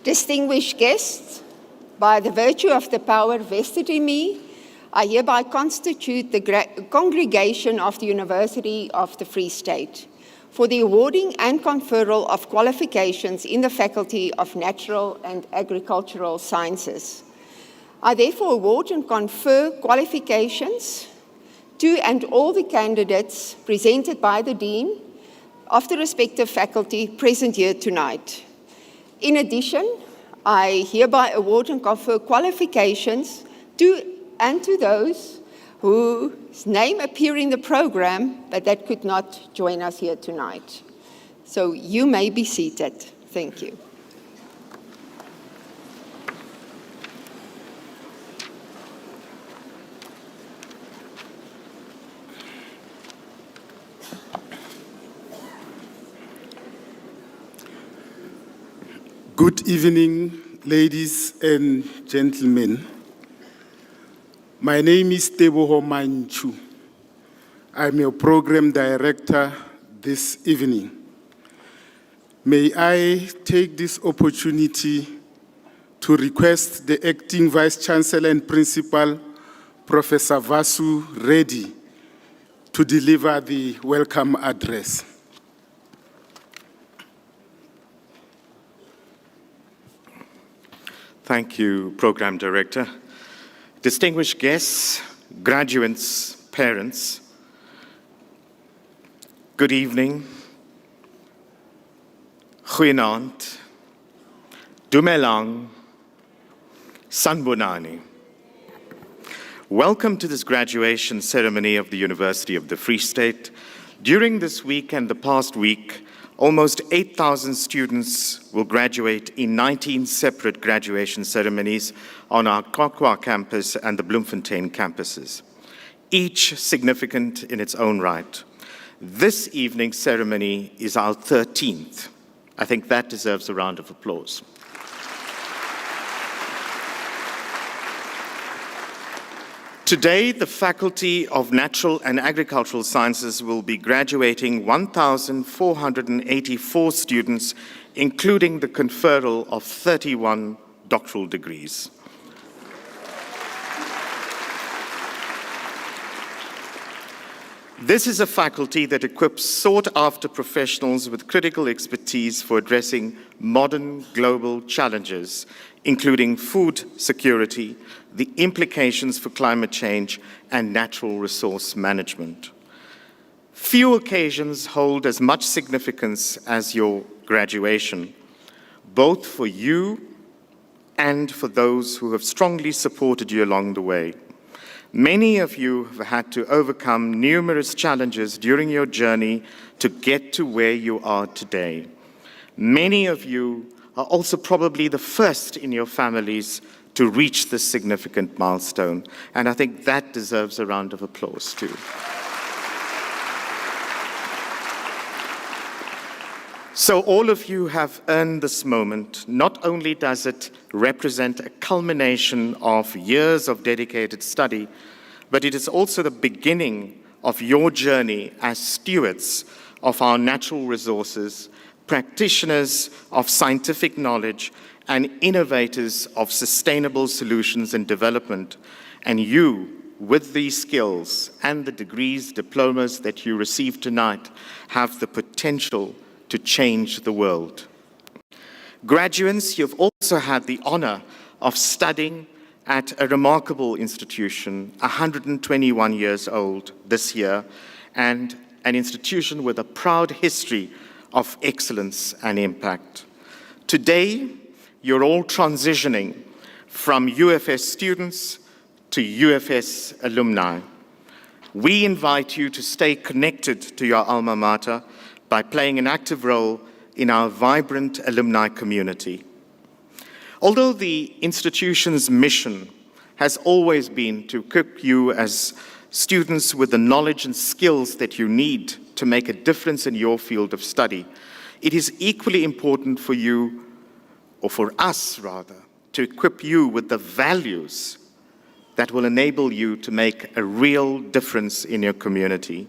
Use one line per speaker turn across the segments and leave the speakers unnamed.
Distinguished guests, by the virtue of the power vested in me, I hereby constitute the congregation of the University of the Free State for the awarding and conferral of qualifications in the Faculty of Natural and Agricultural Sciences. I therefore award and confer qualifications to and all the candidates presented by the Dean of the respective faculty present here tonight. In addition, I hereby award and confer qualifications to those whose name appear in the program, but that could not join us here tonight. So you may be seated. Thank you.
Good evening, ladies and gentlemen. My name is Teboho Manchu. I'm your program director this evening. May I take this opportunity to request the acting Vice Chancellor and Principal, Professor Vasu Reddy, to deliver the welcome address.
Thank you, Program Director. Distinguished guests, graduates, parents, good evening, goeienaand, dumelang, sanbonani. Welcome to this graduation ceremony of the University of the Free State. During this week and the past week, almost 8,000 students will graduate in 19 separate graduation ceremonies on our Conferral campus and the Bloemfontein campuses, each significant in its own right. This evening's ceremony is our 13th. I think that deserves a round of applause. Today, the Faculty of Natural and Agricultural Sciences will be graduating 1,484 students, including the conferral of 31 doctoral degrees. This is a faculty that equips sought-after professionals with critical expertise for addressing modern global challenges, including food security, the implications for climate change, and natural resource management. Few occasions hold as much significance as your graduation, both for you and for those who have strongly supported you along the way. Many of you have had to overcome numerous challenges during your journey to get to where you are today. Many of you are also probably the first in your families to reach this significant milestone, and I think that deserves a round of applause too. So all of you have earned this moment. Not only does it represent a culmination of years of dedicated study, but it is also the beginning of your journey as stewards of our natural resources, practitioners of scientific knowledge, and innovators of sustainable solutions and development. And you, with these skills and the degrees, diplomas that you receive tonight, have the potential to change the world. Graduates, you've also had the honor of studying at a remarkable institution, 121 years old this year, and an institution with a proud history of excellence and impact. Today, you're all transitioning from UFS students to UFS alumni. We invite you to stay connected to your alma mater by playing an active role in our vibrant alumni community. Although the institution's mission has always been to equip you as students with the knowledge and skills that you need to make a difference in your field of study, it is equally important for you, or for us rather, to equip you with the values that will enable you to make a real difference in your community.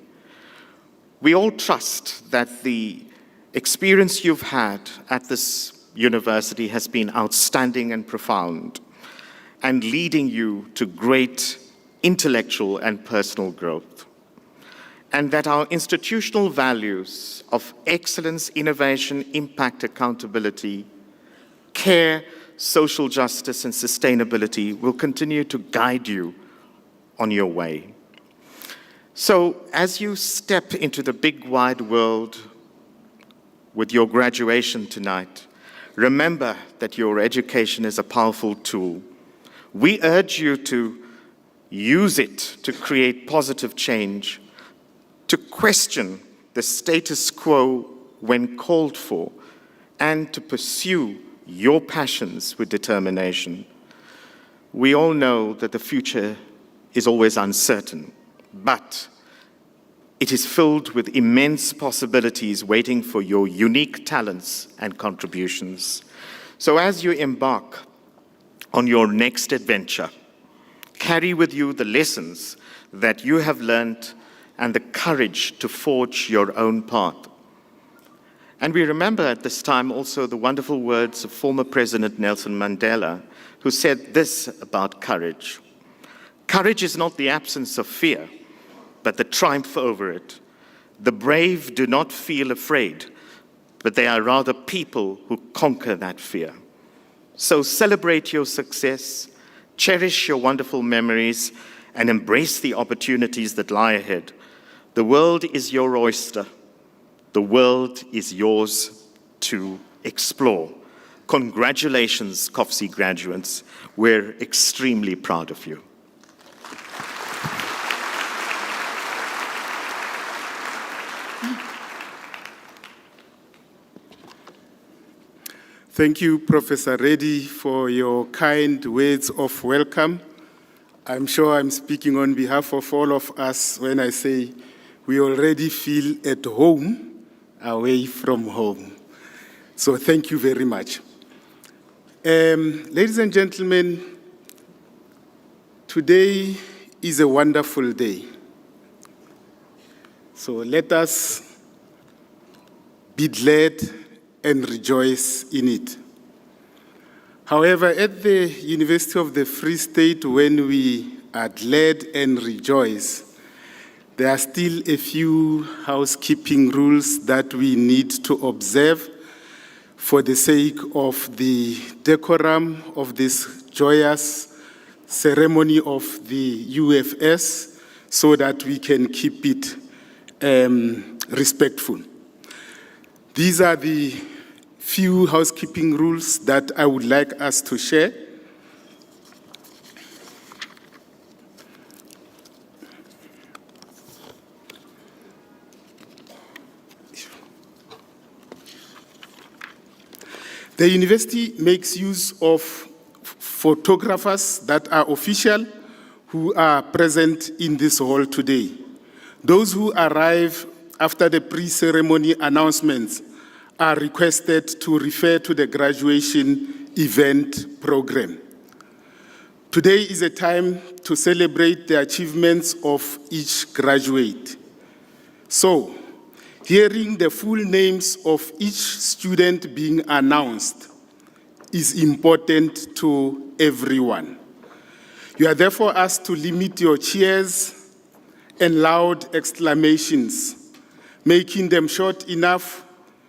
We all trust that the experience you've had at this university has been outstanding and profound, and leading you to great intellectual and personal growth. And that our institutional values of excellence, innovation, impact, accountability, care, social justice, and sustainability will continue to guide you on your way. So as you step into the big wide world with your graduation tonight, remember that your education is a powerful tool. We urge you to use it to create positive change, to question the status quo when called for, and to pursue your passions with determination. We all know that the future is always uncertain, but it is filled with immense possibilities waiting for your unique talents and contributions. So as you embark on your next adventure, carry with you the lessons that you have learned and the courage to forge your own path. And we remember at this time also the wonderful words of former President Nelson Mandela, who said this about courage. Courage is not the absence of fear, but the triumph over it. The brave do not feel afraid, but they are rather people who conquer that fear. So celebrate your success, cherish your wonderful memories, and embrace the opportunities that lie ahead. The world is your oyster. The world is yours to explore. Congratulations, COFC graduates. We're extremely proud of you.
Thank you, Professor Reddy, for your kind words of welcome. I'm sure I'm speaking on behalf of all of us when I say we already feel at home away from home. So thank you very much. Ladies and gentlemen, today is a wonderful day. So let us be glad and rejoice in it. However, at the University of the Free State, when we are glad and rejoice, there are still a few housekeeping rules that we need to observe for the sake of the decorum of this joyous ceremony of the UFS, so that we can keep it respectful. These are the few housekeeping rules that I would like us to share. The university makes use of photographers that are official who are present in this hall today. Those who arrive after the pre-ceremony announcements are requested to refer to the graduation event program. Today is a time to celebrate the achievements of each graduate. So, hearing the full names of each student being announced is important to everyone. You are therefore asked to limit your cheers and loud exclamations, making them short enough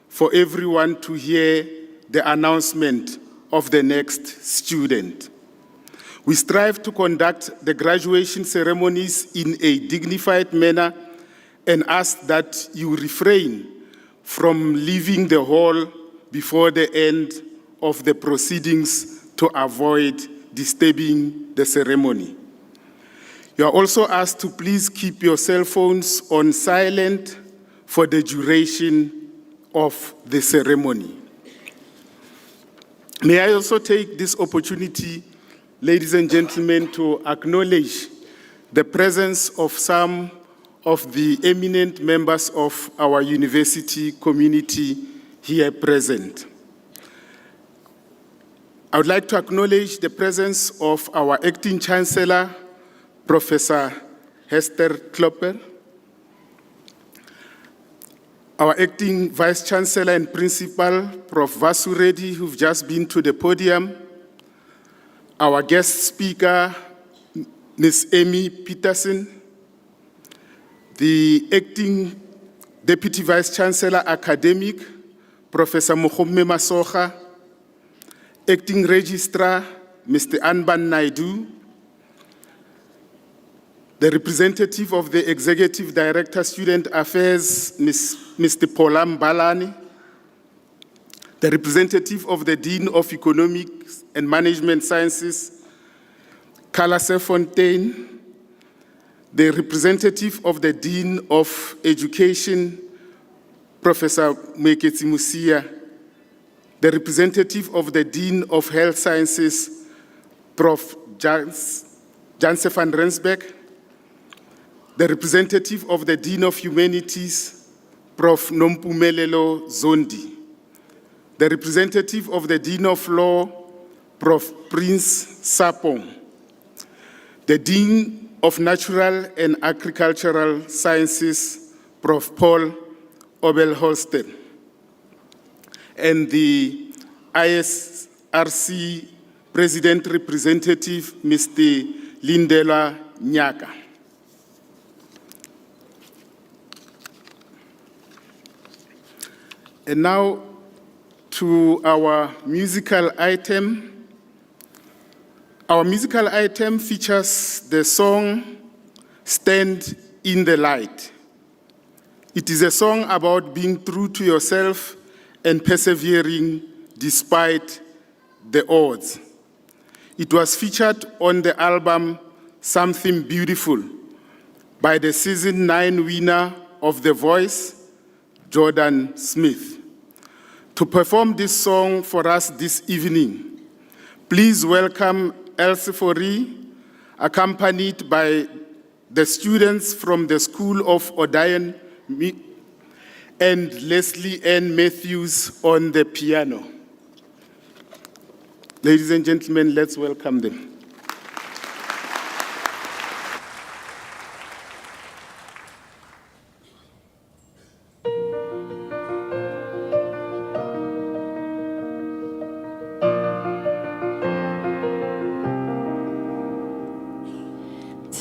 for everyone to hear the announcement of the next student. We strive to conduct the graduation ceremonies in a dignified manner and ask that you refrain from leaving the hall before the end of the proceedings to avoid disturbing the ceremony. You are also asked to please keep your cell phones on silent for the duration of the ceremony. May I also take this opportunity, ladies and gentlemen, to acknowledge the presence of some of the eminent members of our university community here present. I would like to acknowledge the presence of our acting chancellor, Professor Hester Klopper, our acting Vice Chancellor and Principal, Prof. Vasu Reddy, who've just been to the podium, our guest speaker, Ms. Amy Peterson, the acting Deputy Vice Chancellor Academic, Professor Mokhome Masocha, acting Registrar, Mr. Anban Naidu, the representative of the Executive Director, Student Affairs, Mr. Polam Balani, the representative of the Dean of Economics and Management Sciences, Carla Fontaine, the representative of the Dean of Education, Professor Mweketsi Musia, the representative of the Dean of Health Sciences, Prof. Janse van Rensbeck, the representative of the Dean of Humanities, Prof. Nompumelelo Zondi, the representative of the Dean of Law, Prof. Prince Sapong, the Dean of Natural and Agricultural Sciences, Prof. Paul Obel-Holsten, and the ISRC President Representative, Mr. Lindela Nyaka. And now to our musical item. Our musical item features the song, Stand in the Light. It is a song about being true to yourself and persevering despite the odds. It was featured on the album Something Beautiful by the Season 9 winner of The Voice, Jordan Smith. To perform this song for us this evening, please welcome Elsie Fori, accompanied by the students from the School of Odayan and Leslie Ann Matthews on the piano. Ladies and gentlemen, let's welcome them.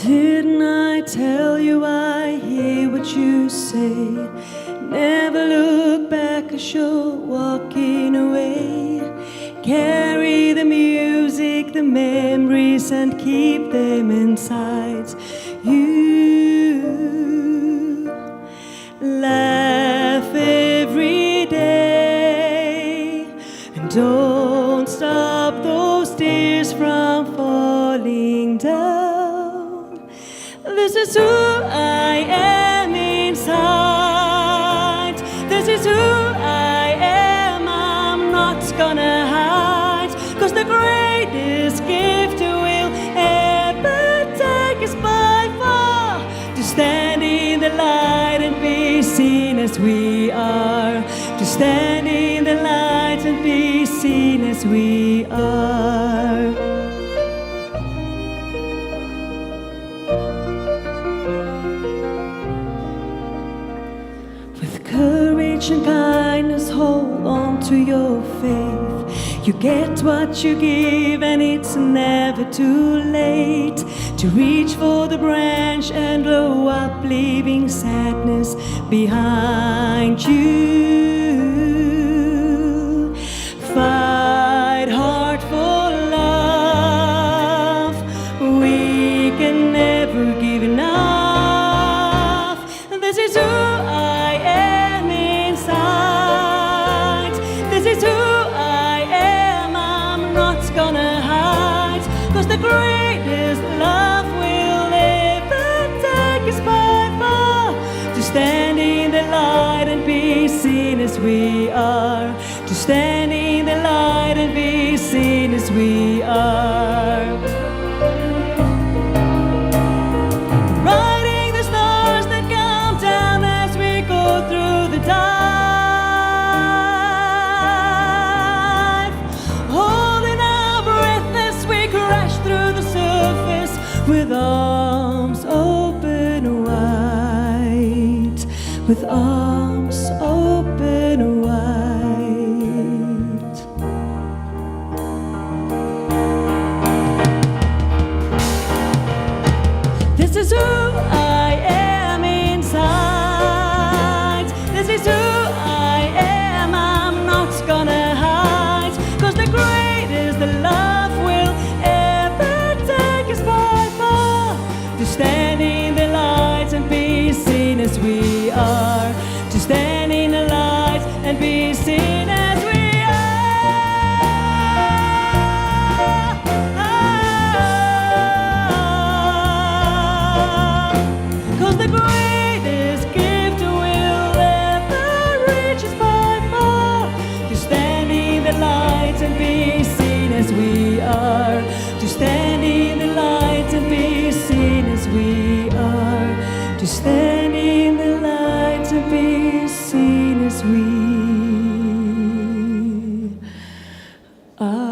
Didn't I tell you I hear what you say? Never look back as you're walking away. Carry the music, the memories, and keep them inside you. Laugh every day, and don't stop those tears from falling down. This is who I am inside. This is who I am. I'm not gonna hide, 'cause the greatest gift we'll ever take is by far to stand in the light and be seen as we are. To stand in the light and be seen as we are. Courage and kindness, hold on to your faith. You get what you give, and it's never too late to reach for the branch and blow up, leaving sadness behind you. Fight hard for love. We can never give enough. This is who I am inside. This is who I am. I'm not gonna hide, 'cause the greatest love we'll ever take is by far to stand in the light and be seen as we are. To stand in the light and be seen as we are. Riding the stars that come down as we go through the dive, holding our breath as we crash through the surface with arms open wide, with arms open light and be seen as we are. To stand in the light and be seen as we are. To stand in the light and be seen as we are.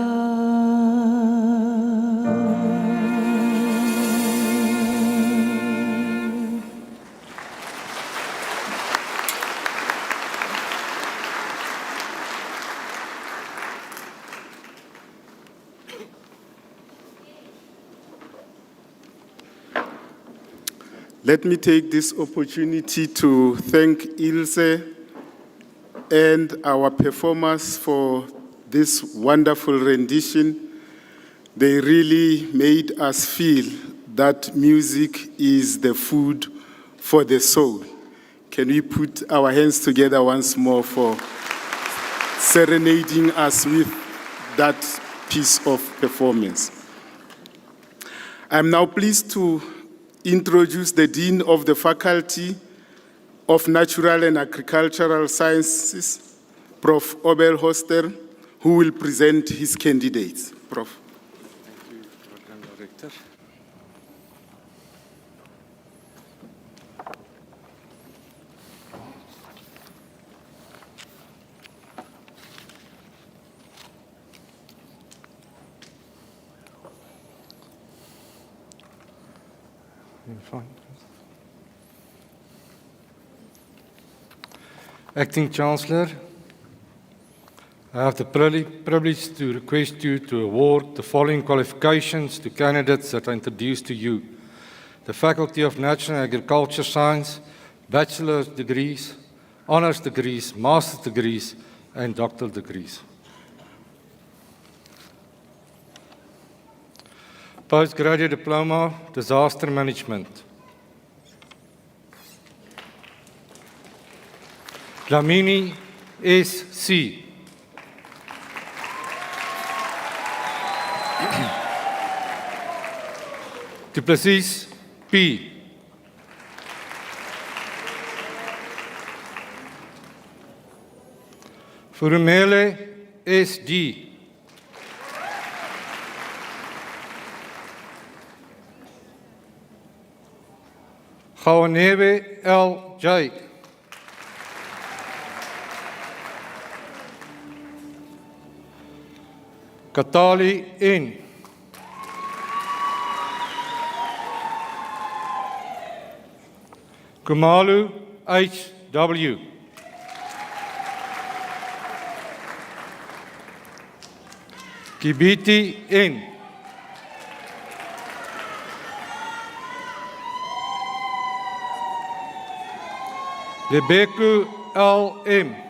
Let me take this opportunity to thank Ilse and our performers for this wonderful rendition. They really made us feel that music is the food for the soul. Can we put our hands together once more for serenading us with that piece of performance? I'm now pleased to introduce the Dean of the Faculty of Natural and Agricultural Sciences, Prof. Obel Hoster, who will present his candidates. Prof.
Thank you, Program Director. Fine. Acting Chancellor, I have the privilege to request you to award the following qualifications to candidates that I introduce to you. The Faculty of Natural and Agriculture Science, bachelor's degrees, honors degrees, master's degrees, and doctoral degrees. Postgraduate Diploma, Disaster Management. Lamini S.C. Duplessis P. Furumele S.D. Gawanebe L.J. Katali N. Kumalu H.W. Kibiti N. Lebeku L.M.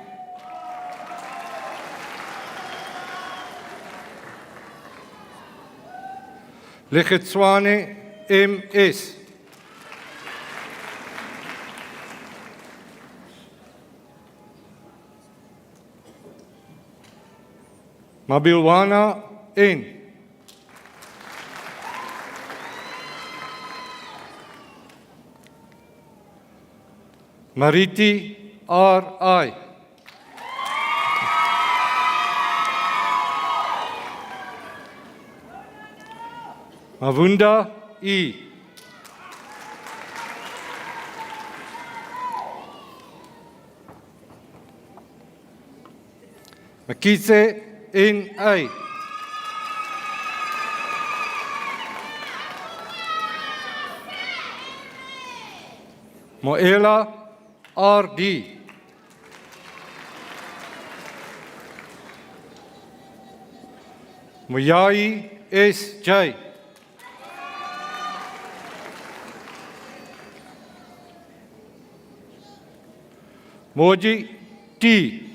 Legetswane M.S. Mabilwana N. Mariti R.I. Mavunda E. Makise N.A. Moela R.D. Moyai S.J. Moji T.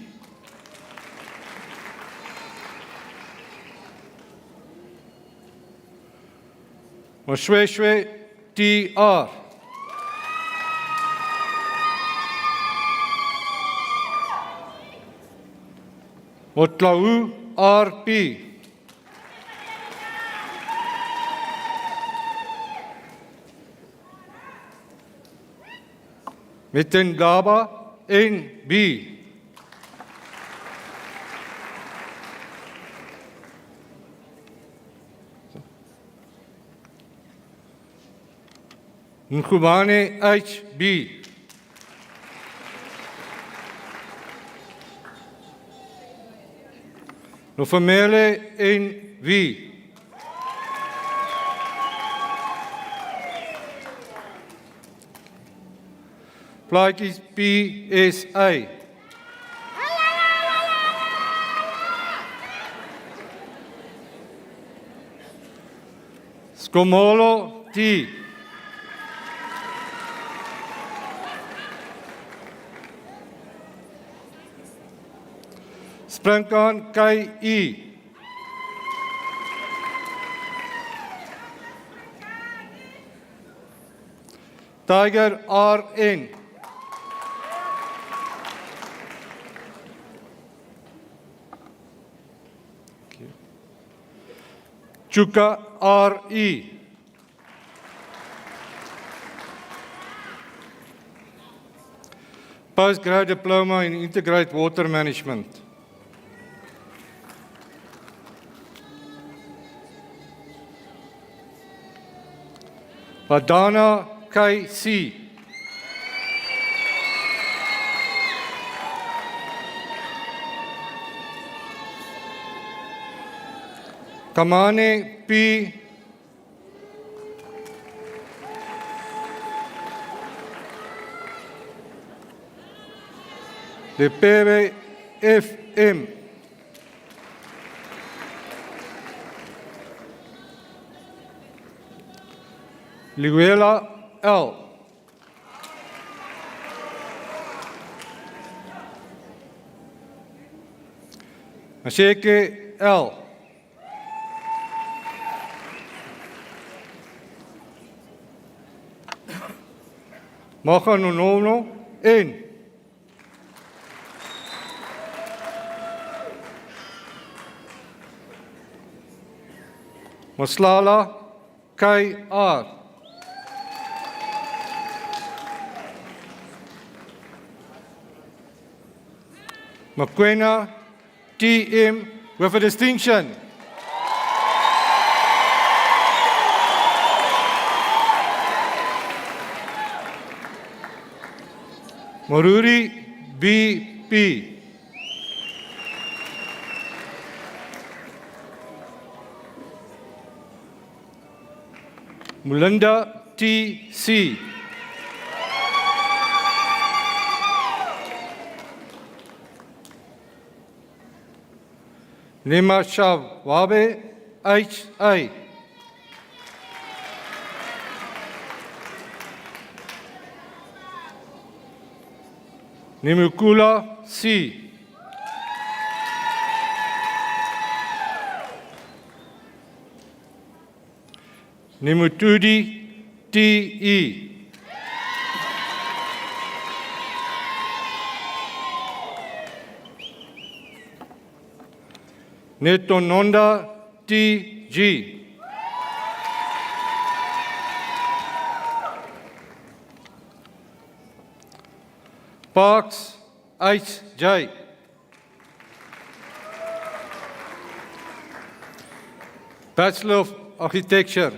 Moshweshwe T.R. Motlau R.P. Mitengaba N.B. Ngubane HB. Nofamele NV. Plaatjies PSA. Skomolo T. Springkaan KI. Tiger RN. Chuka RE. Postgrad Diploma in Integrated Water Management. Badana KC. Kamane P. Lepebe FM. Liguela L. Masheke L. Maganonono N. Maslala KR. Makwena TM with a distinction. Moruri BP. Mulinda TC. Nema Shawabe HA. Nemukula C. Nemutudi TE. Netononda TG. Parks HJ. Bachelor of Architecture.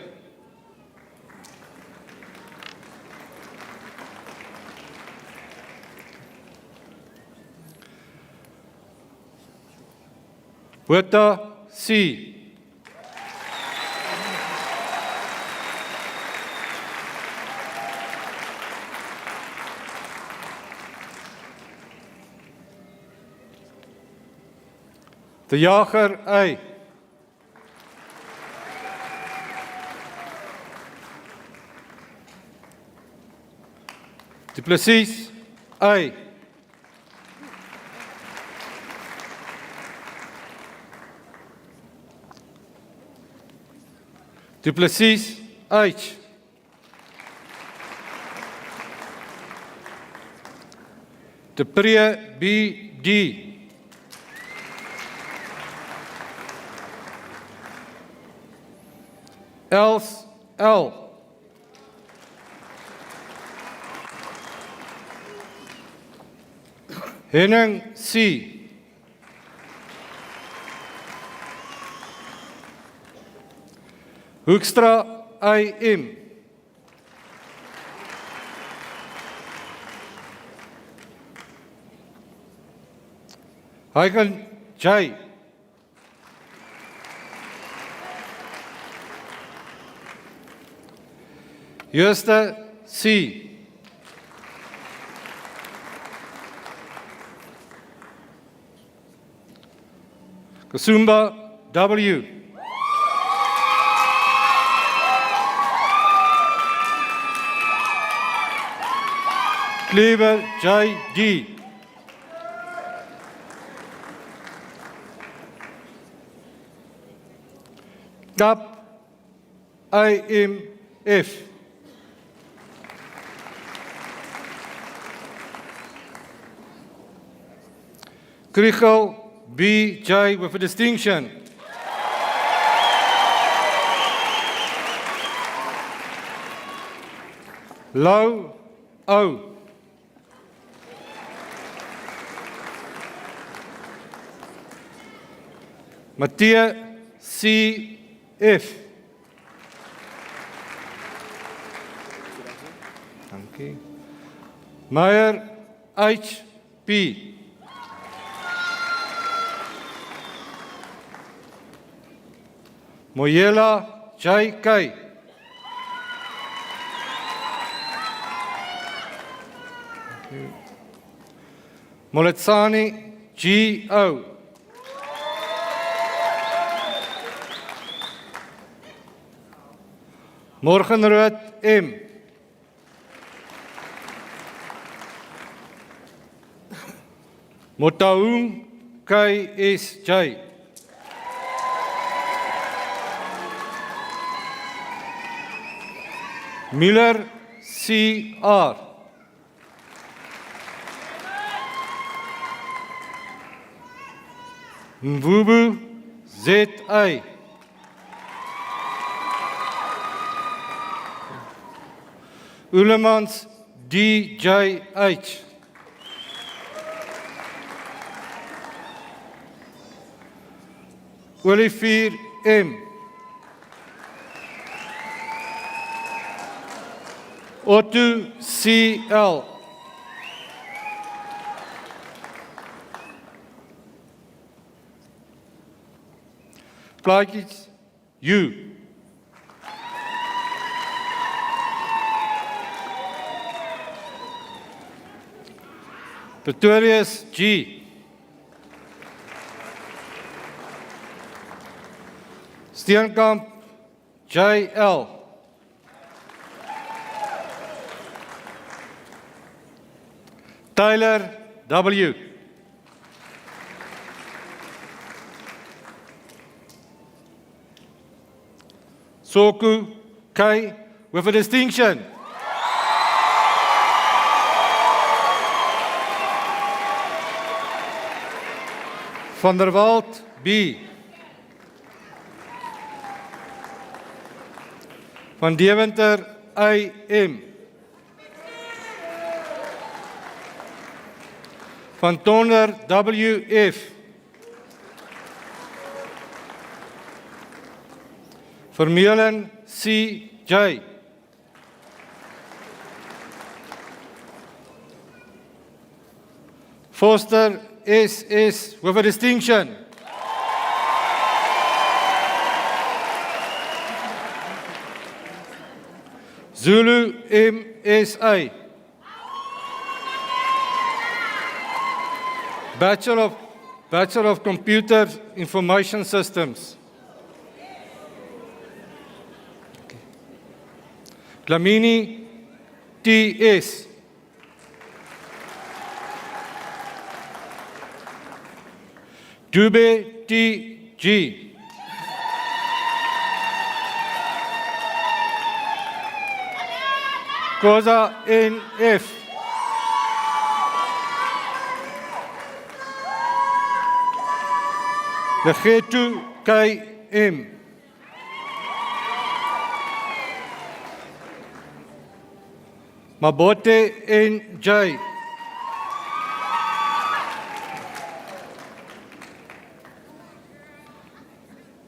Weta C. De Jager A. Du Plessis A. Du Plessis H. De Pre BD. Els L. Henning C. Hoekstra AM. Heigen J. Jooste C. Kasumba W. Cleaver J. D. Kap I. M. F. Kriegel B. J. with a distinction. Lau O. Mathieu C. F. Dankie. Meyer H. P. Moyela J. K. Moletsani G. O. Morgenrood M. Motaung K. S. J. Miller C. R. Mvubu Z. A. Ulemans D. J. H. Olivier M. Otto C. L. Plaatjes U. Pretorius G. Steenkamp J. L. Tyler W. Soku K. with a distinction. Van der Walt B. Van Deventer I. M. Van Toner W. F. Vermeulen C. J. Foster S. S. with a distinction. Zulu M. S. A. Bachelor of Computer Information Systems. Glamini T. S. Dube T. G. Koza N. F. Legetu K. M. Mabote N. J.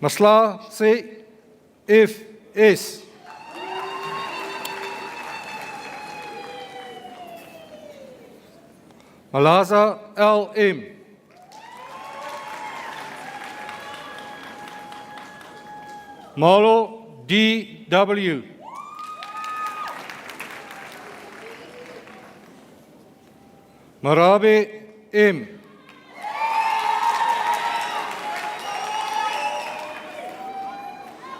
Masla C. F. S. Malaza L. M. Malo D.W. Marabe M.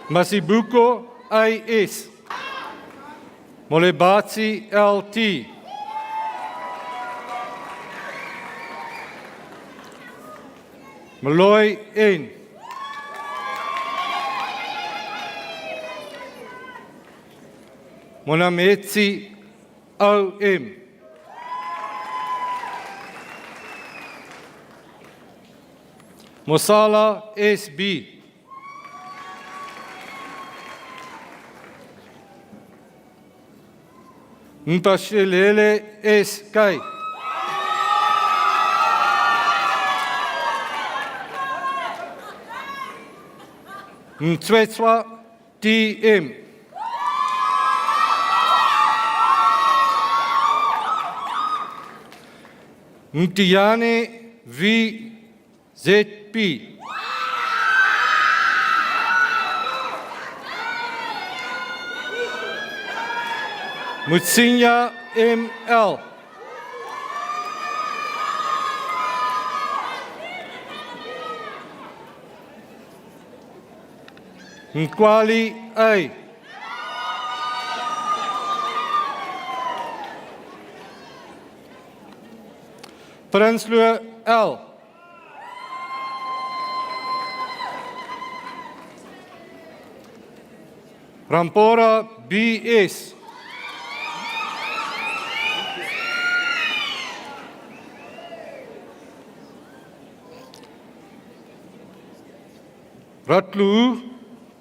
Masibuko I.S. Molebatsi L.T. Malloy N. Monametsi O.M. Mosala S.B. Mpashelele S.K. Mtswetswa T.M. Mtiane V.Z.P. Mutsinya M.L. Nkwali A. Prinsloo L. Rampora B.S. Ratlu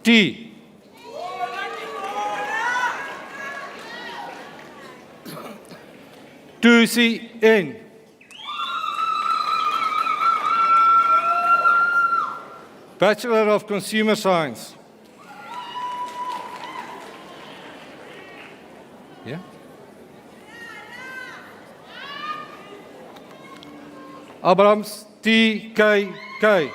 T. Tusi N. Bachelor of Consumer Science. Yeah. Abrams T.K.K.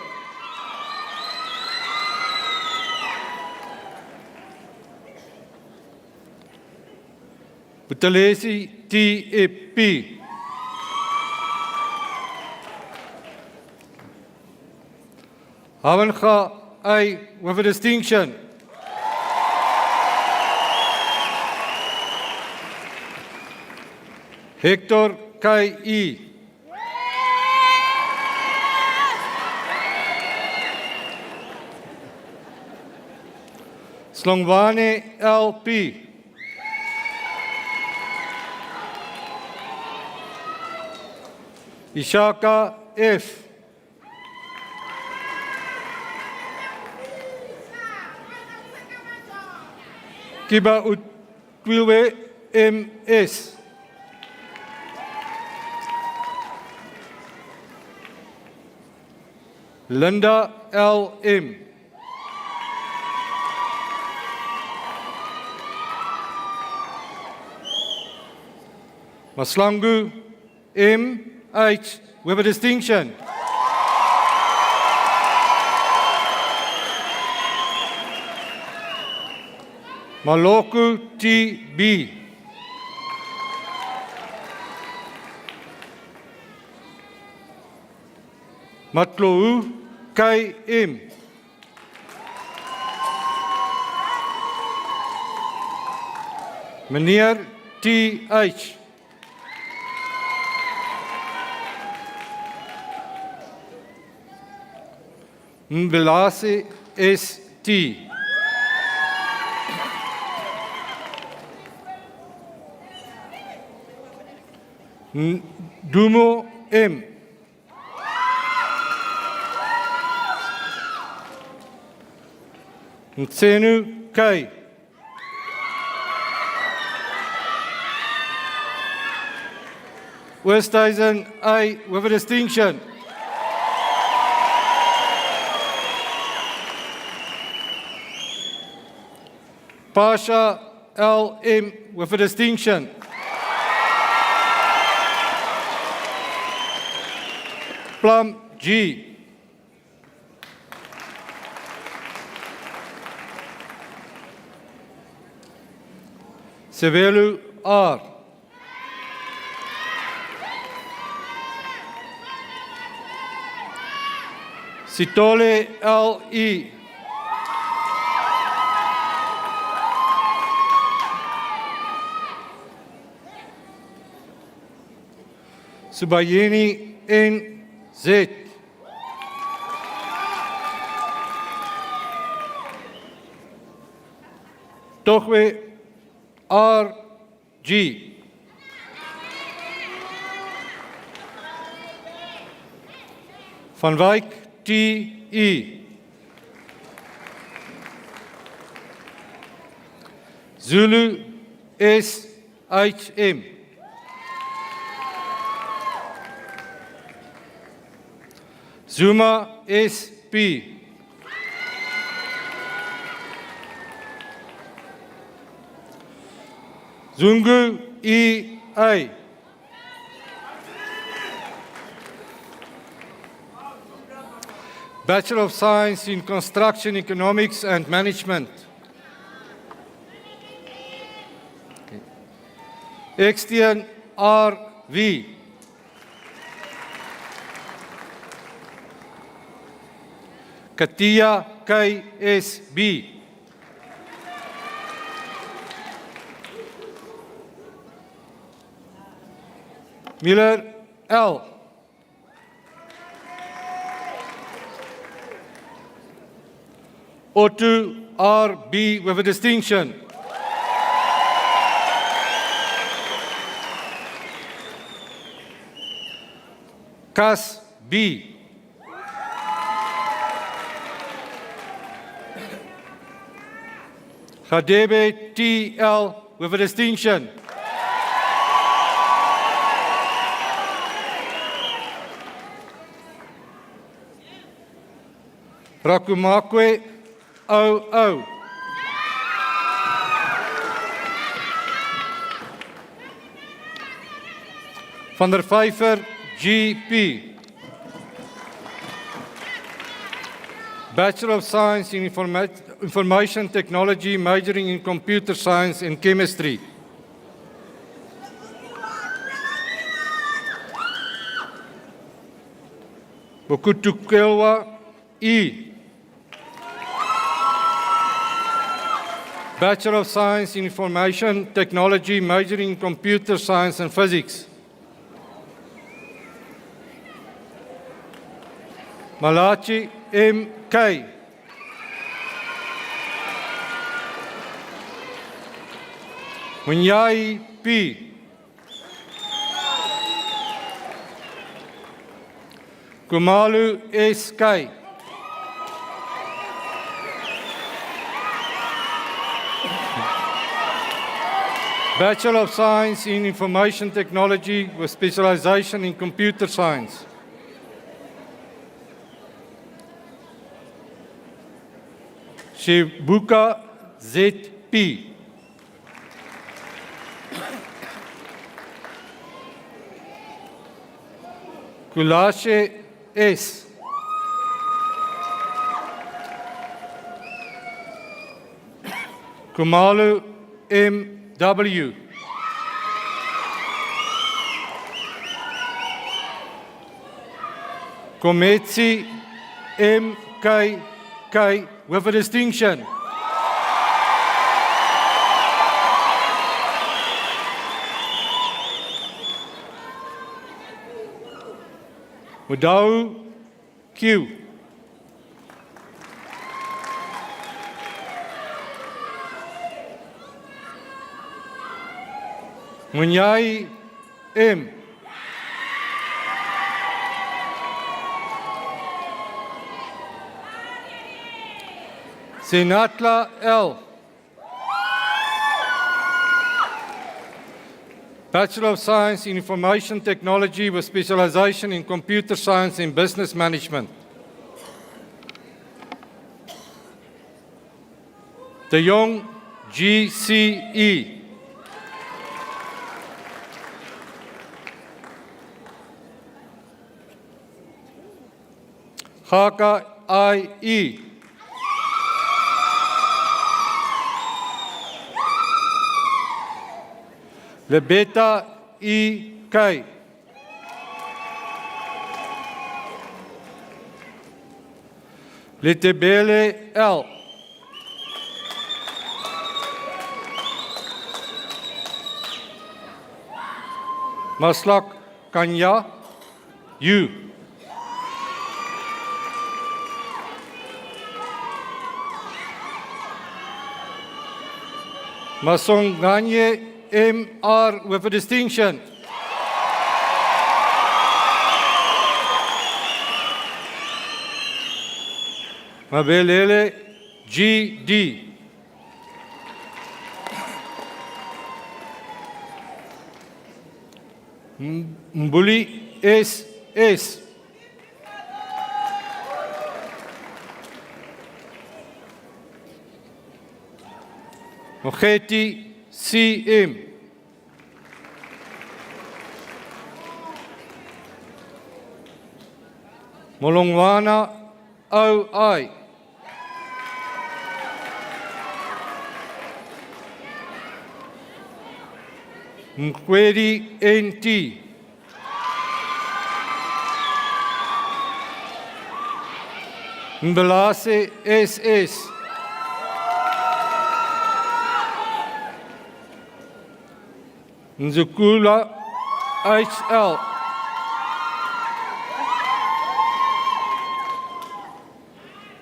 Butalesi T.E.P. Havenga A with a distinction. Hector K.E. Slongwane L.P. Ishaka F. Kiba Utwilwe M.S. Linda L.M. Maslangu M.H. with a distinction. Maloku T.B. Matlou K.M. Meneer T.H. Mbelase S.T. Dumo M. Ntsenu K. Westhuizen A with a distinction. Pasha L.M. with a distinction. Plum G. Sevelu R. Sitole L.E. Subayeni N.Z. Togwe R.G. Van Wyk T.E. Zulu S.H.M. Zuma S.P. Zungu E.A. Bachelor of Science in Construction Economics and Management. Extian R.V. Katia K.S.B. Miller L. Otto R.B. with a distinction. Cas B. Khadebe T.L. with a distinction. Rakumakwe O.O. Van der Vyver G.P. Bachelor of Science in Information Technology, majoring in Computer Science and Chemistry. Bokutukelwa E. Bachelor of Science in Information Technology, majoring in Computer Science and Physics. Malachi M.K. Munyai P. Kumalu S.K. Bachelor of Science in Information Technology with specialization in Computer Science. Shibuka Z.P. Kulashe S. Kumalu M.W. Kometsi M.K.K. with a distinction. Mudau Q. Munyai M. Senatla L. Bachelor of Science in Information Technology with specialization in Computer Science and Business Management. De Jong G.C.E. Haka I.E. Lebeta I.K. Letebele L. Maslak Kanya U. Masonganye M.R. with a distinction. Mabelele G.D. Mbuli S.S. Mogeti C.M. Molongwana O.I. Mkwedi N.T. Mbelase S.S. Nzukula H.L.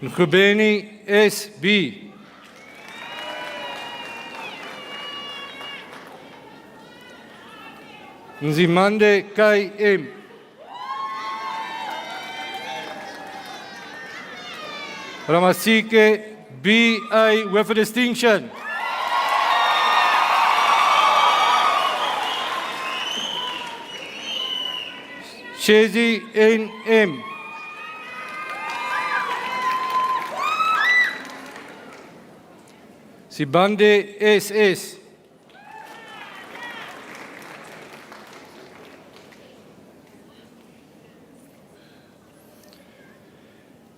Nkubeni S.B. Nzimande K.M. Ramasike B.A. with a distinction. Shezi N.M. Sibande S.S.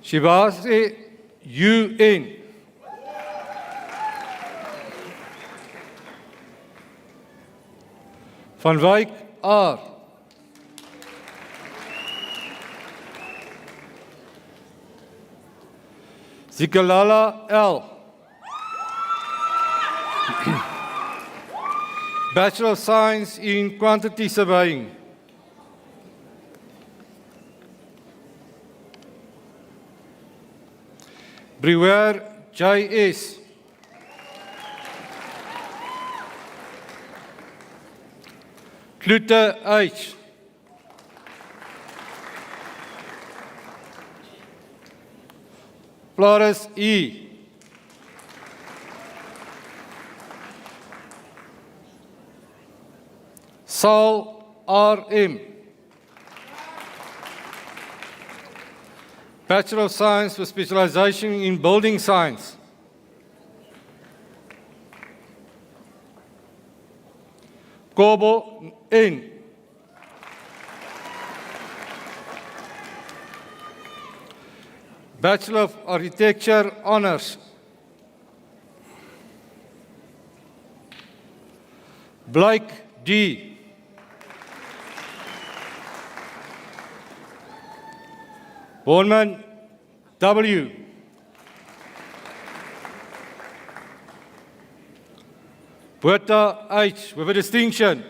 Shivase U.N. Van Wyk R. Zikalala L. Bachelor of Science in Quantity Surveying. Brewer J.S. Klute H. Flores E. Saul R.M. Bachelor of Science with specialization in Building Science. Kobo N. Bachelor of Architecture Honors. Blake D. Borman W. Botha H. with a distinction.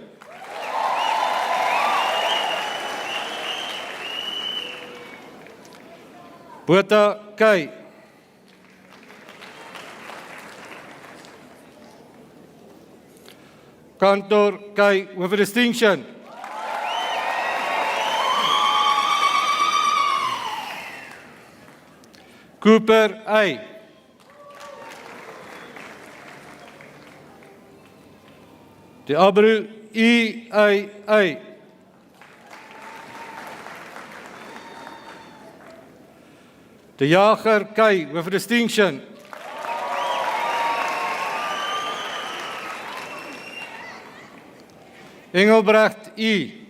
Botha K. Kantor K. with a distinction. Cooper A. De Abreu E.A.A. De Jager K. with a distinction. Engelbrecht E.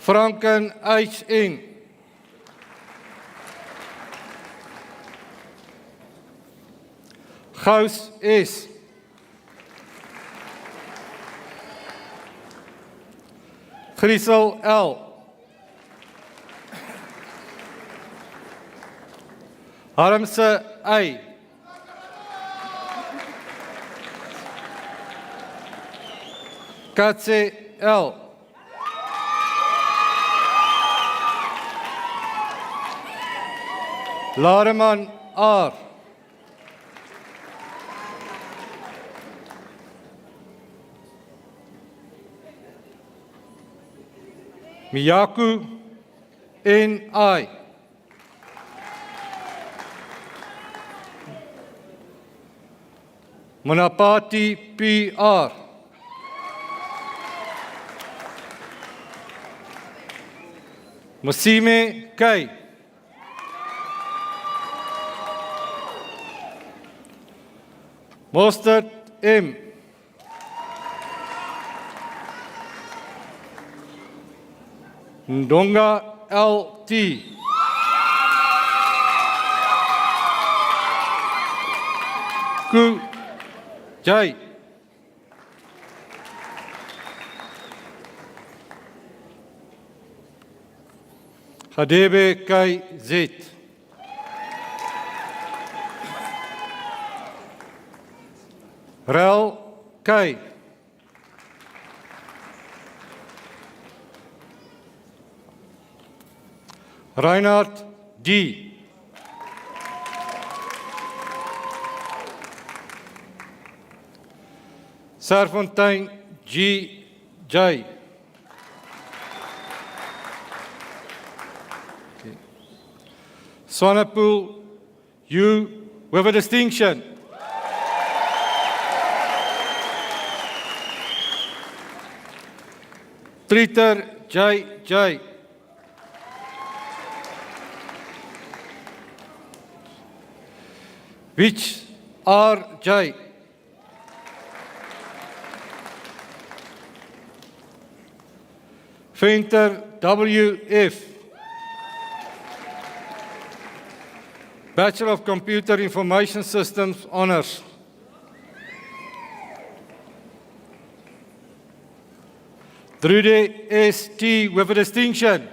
Franken H.N. Gous S. Griesel L. Harmse A. Katse L. Lareman R. Miyaku N.I. Monapati P.R. Masime K. Mostert M. Ndonga L.T. Ku J. Hadebe K.Z. Rel K. Reinhard D. Serfontein G. J. Swanepoel U. With a distinction. Treater J. J. Which R. J. Venter W. F. Bachelor of Computer Information Systems Honours. Drude S.T. with a distinction.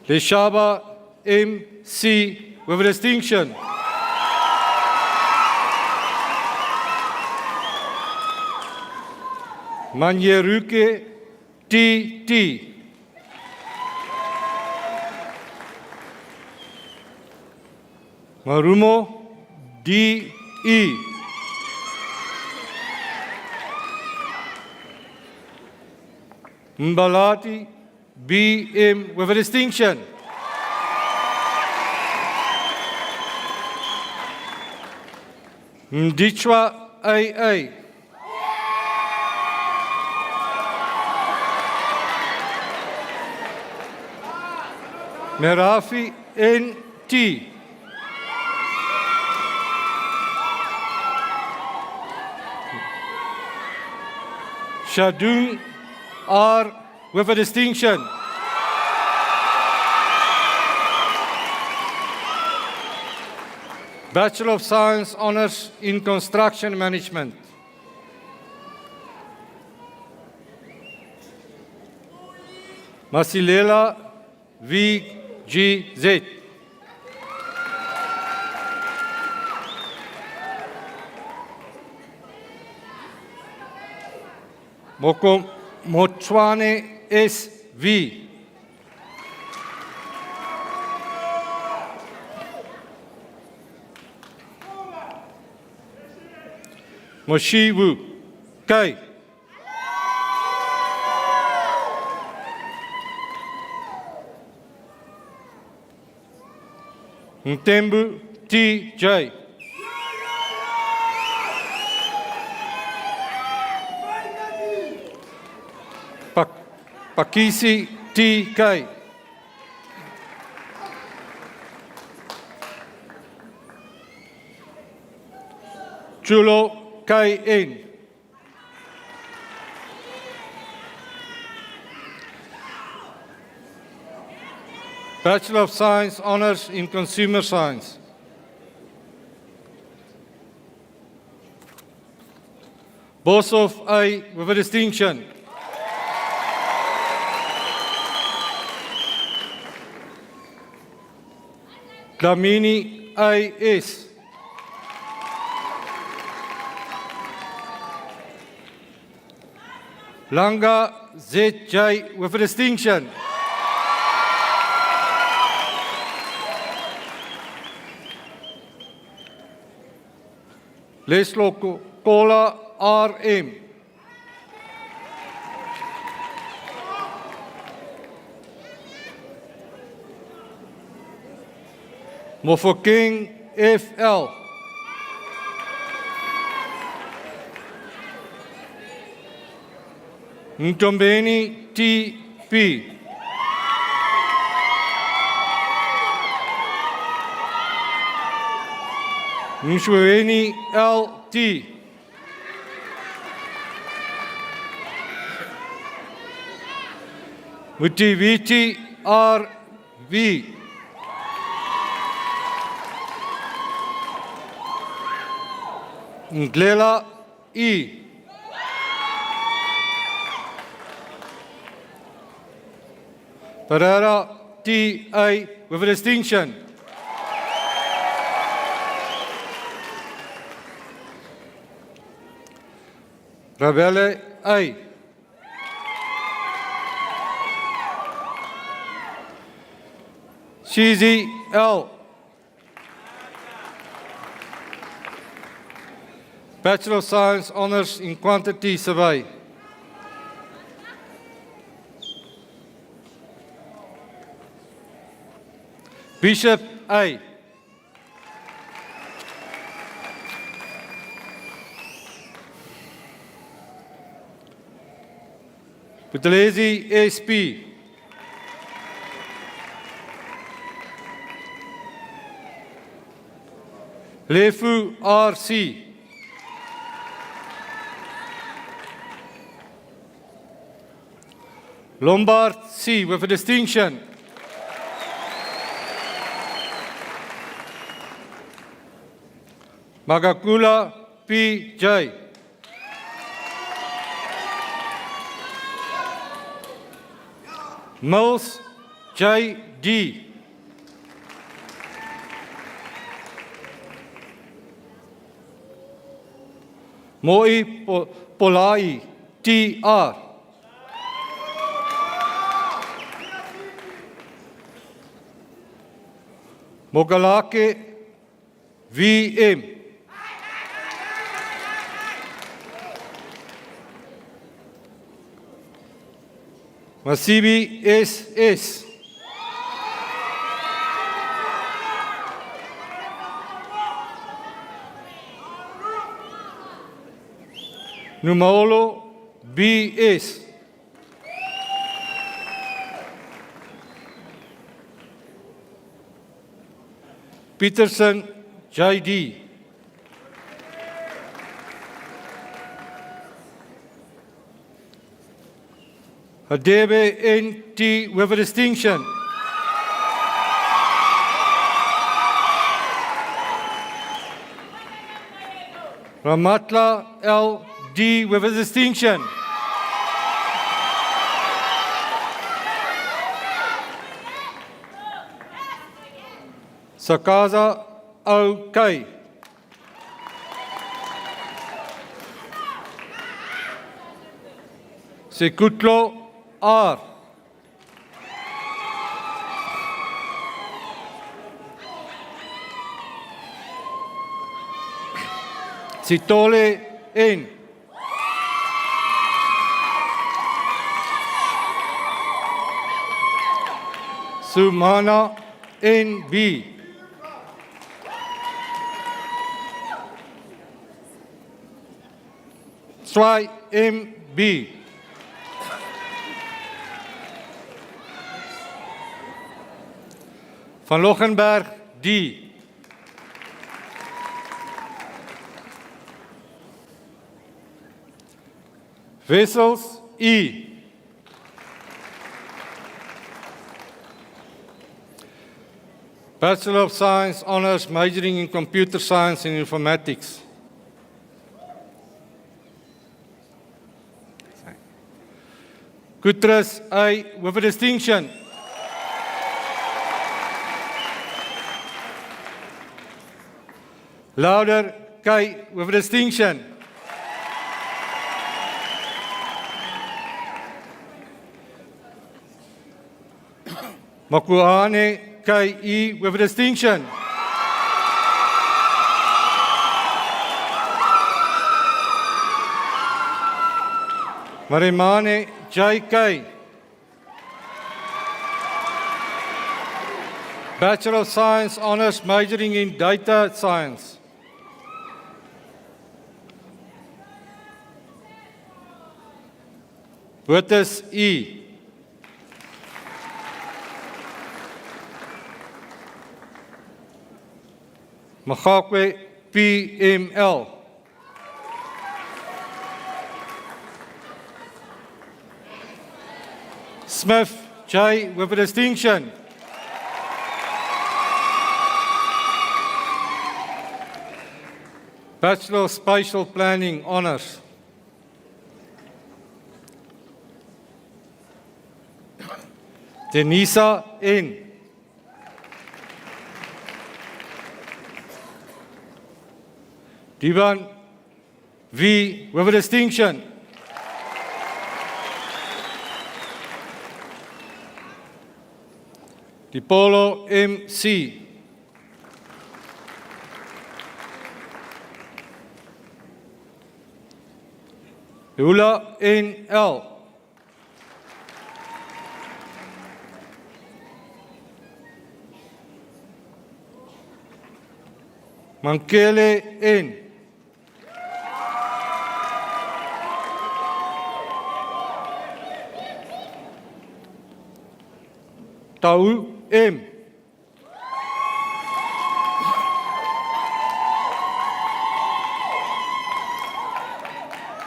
Leshaba M.C. with a distinction. Manyeruke T.T. Marumo D.E. Mbalati B.M. with a distinction. Mdichwa A.A. Merafi N.T. Shadun R. with a distinction. Bachelor of Science Honours in Construction Management. Masilela V.G.Z. Mochwane S.V. Moshiwu K. Ntembu T.J. Pakisi T.K. Chulo K.N. Bachelor of Science Honours in Consumer Science. Boshoff A with a distinction. Dlamini A.S. Langa Z.J. with a distinction. Leslo Kola R.M. Mofokeng F.L. Ntombeni T.P. Mshweni L.T. Mutiviti R.V. Ndlela E. Pereira T.A. with a distinction. Ravele A. Shizi L. Bachelor of Science Honours in Quantity Survey. Bishop A. Buthelezi SP. Lefu RC. Lombard C with a distinction. Magakula P.J. Mills J.D. Moi Polai T.R. Mogalake V.M. Masibi S.S. Numaolo B.S. Peterson J.D. Hadebe N.T. with a distinction. Ramatla L.D. with a distinction. Sakaza O.K. Sekutlo R. Sitole N. Sumana N.B. Swai M.B. Van Lochenberg D. Wessels E. Bachelor of Science Honours majoring in Computer Science and Informatics. Kutras A with a distinction. Louder K with a distinction. Makuane K.E. with a distinction. Marimane J.K. Bachelor of Science Honours majoring in Data Science. Wittes E. Magakwe PML. Smith J with a distinction. Bachelor of Spatial Planning Honours. Denisa N. Divan V with a distinction. Dipolo MC. Hula NL. Mankele N. Tau M.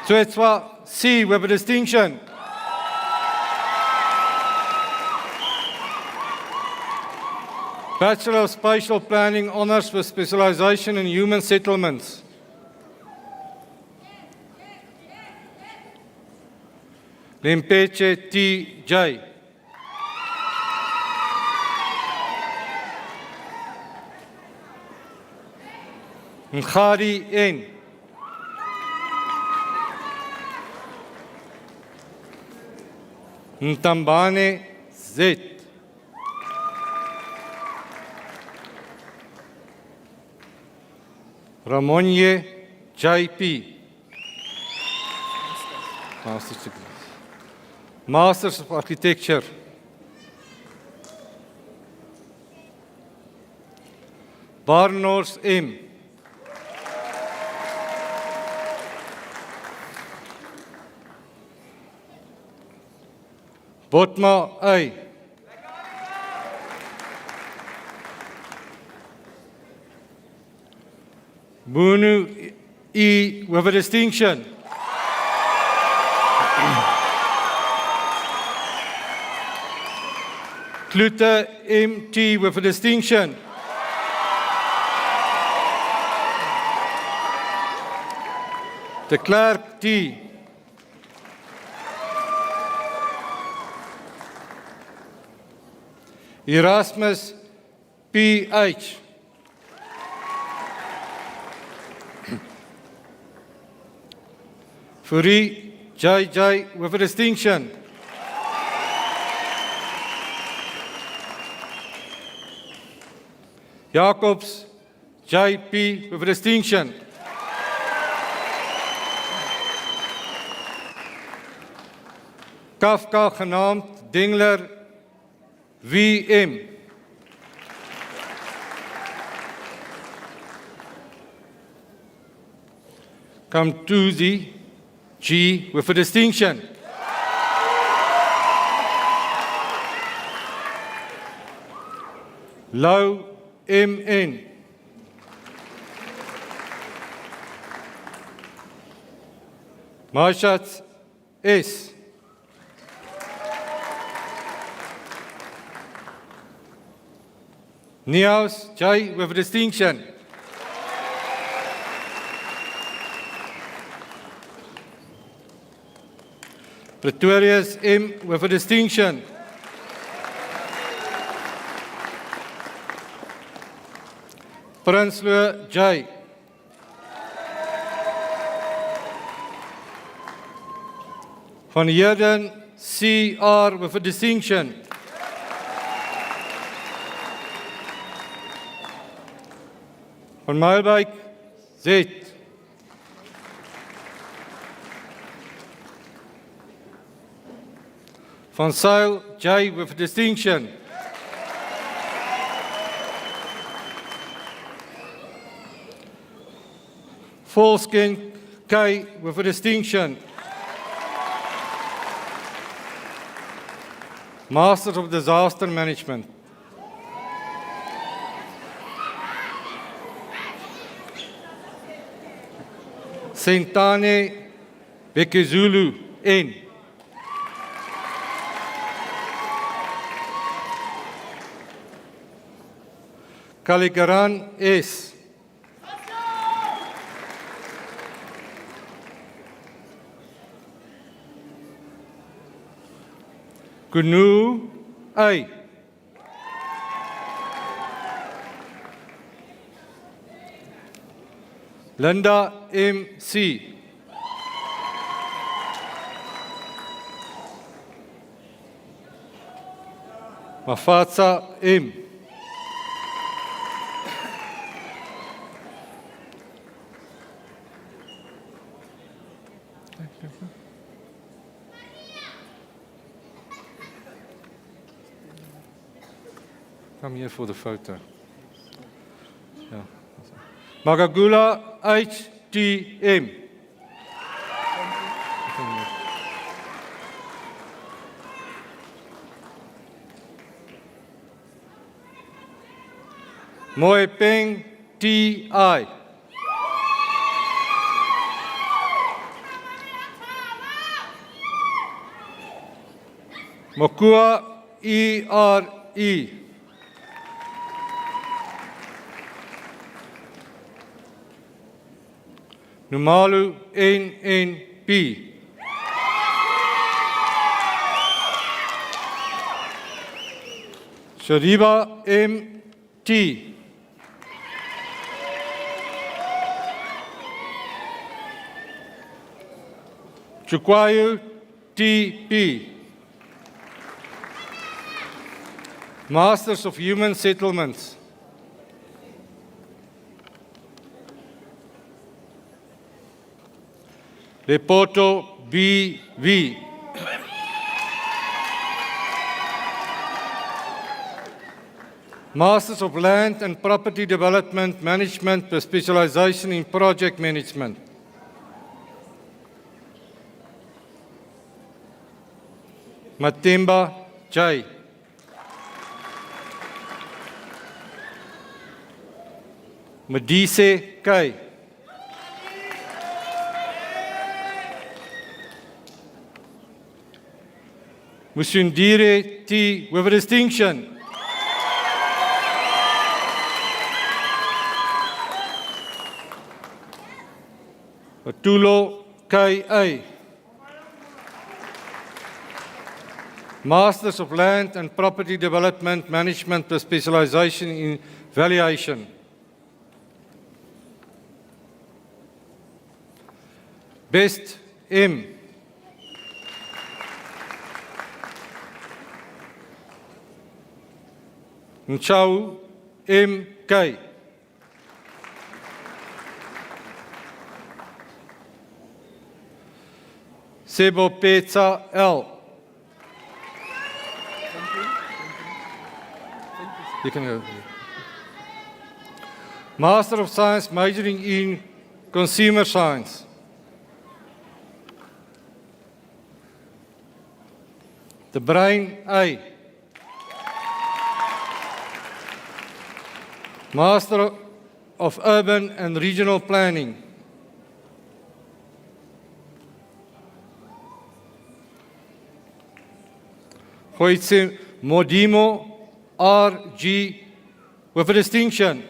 Swetswa C with a distinction. Bachelor of Spatial Planning Honours with specialization in human settlements. Limpeche T.J. Mkhari N. Ntambane Z. Ramonye J.P. Master's degree. Masters of Architecture. Barnors M. Botma A. Bunu E with a distinction. Klute MT with a distinction. De Klerk T. Erasmus PH. Fourie JJ with a distinction. Jacobs JP with a distinction. Kafka genaamd Dingler VM. Kamtuzi G with a distinction. Lau MN. Marshat S. Niels J. with distinction. Pretorius M. with a distinction. Prinsloo J. Van Heerden C.R. with a distinction. Van Meilbeek Z. Van Zyl J. with a distinction. Volsken K. with a distinction. Masters of Disaster Management. Sentane Bekezulu N. Kalikaran S. Kunu A. Linda M. C. Mafatsa M. Come here for the photo. Yeah. Magagula H.T.M. Moepeng T.I. Mokua E.R.E. Numalu NNP. Shariba M.T. Chukwayu T.P. Masters of Human Settlements. Lepoto B.V. Masters of Land and Property Development Management with specialization in project management. Matemba J. Medise K. Musundire T. with a distinction. Atulo K.A. Masters of Land and Property Development Management with specialization in valuation. Best M. Nchau M.K. Sebo Pizza L. You can go. Master of Science majoring in Consumer Science. The Brain A. Master of Urban and Regional Planning. Goitse Modimo R.G. with a distinction.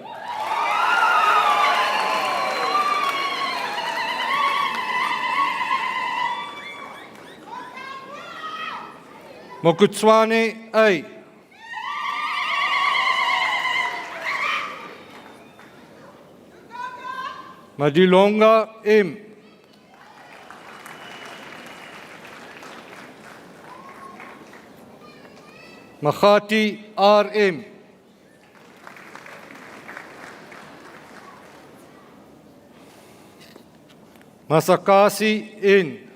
Mokutswane A. Madilonga M. Magati R.M. Masakasi N.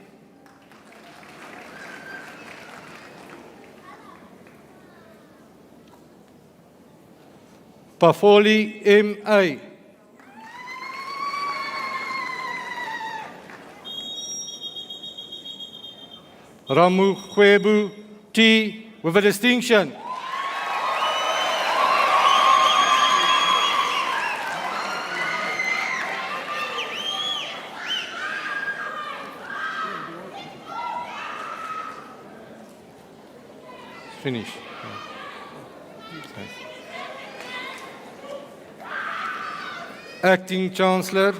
Pafoli M.A. Ramukhwebu T. with a distinction. Finish. Acting Chancellor,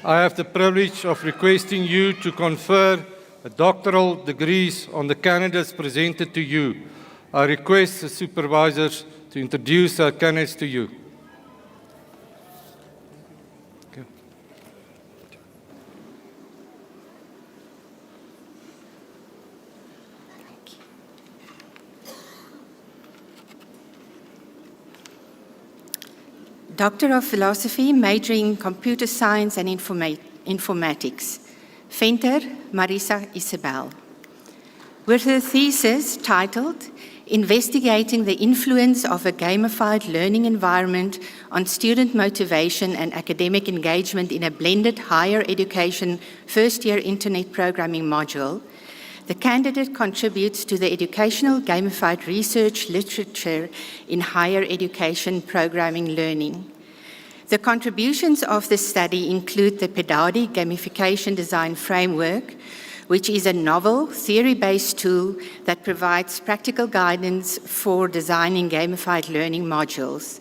I have the privilege of requesting you to confer doctoral degrees on the candidates presented to you. I request the supervisors to introduce our candidates to you. Okay.
Doctor of Philosophy, majoring in Computer Science and Informatics. Venter Marisa Isabel. With her thesis titled Investigating the Influence of a Gamified Learning Environment on Student Motivation and Academic Engagement in a Blended Higher Education First-Year Internet Programming Module, the candidate contributes to the educational gamified research literature in higher education programming learning. The contributions of the study include the Pedadi Gamification Design Framework, which is a novel, theory-based tool that provides practical guidance for designing gamified learning modules.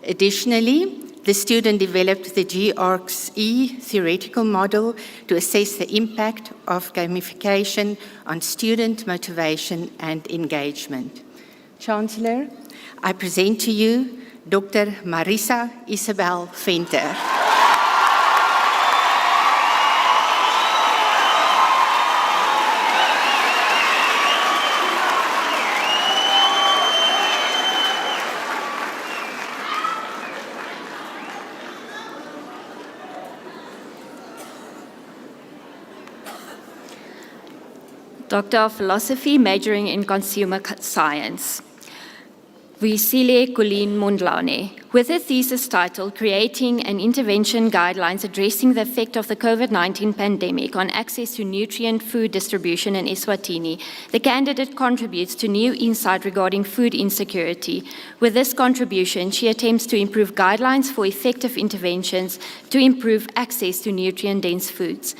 Additionally, the student developed the GARCS-E theoretical model to assess the impact of gamification on student motivation and engagement. Chancellor, I present to you Dr. Marisa Isabel Venter.
Doctor of Philosophy, majoring in Consumer Science. Vuisile Colleen Mondlane, with a thesis titled Creating an Intervention Guidelines Addressing the Effect of the COVID-19 Pandemic on Access to Nutrient Food Distribution in Eswatini, the candidate contributes to new insight regarding food insecurity. With this contribution, she attempts to improve guidelines for effective interventions to improve access to nutrient-dense foods.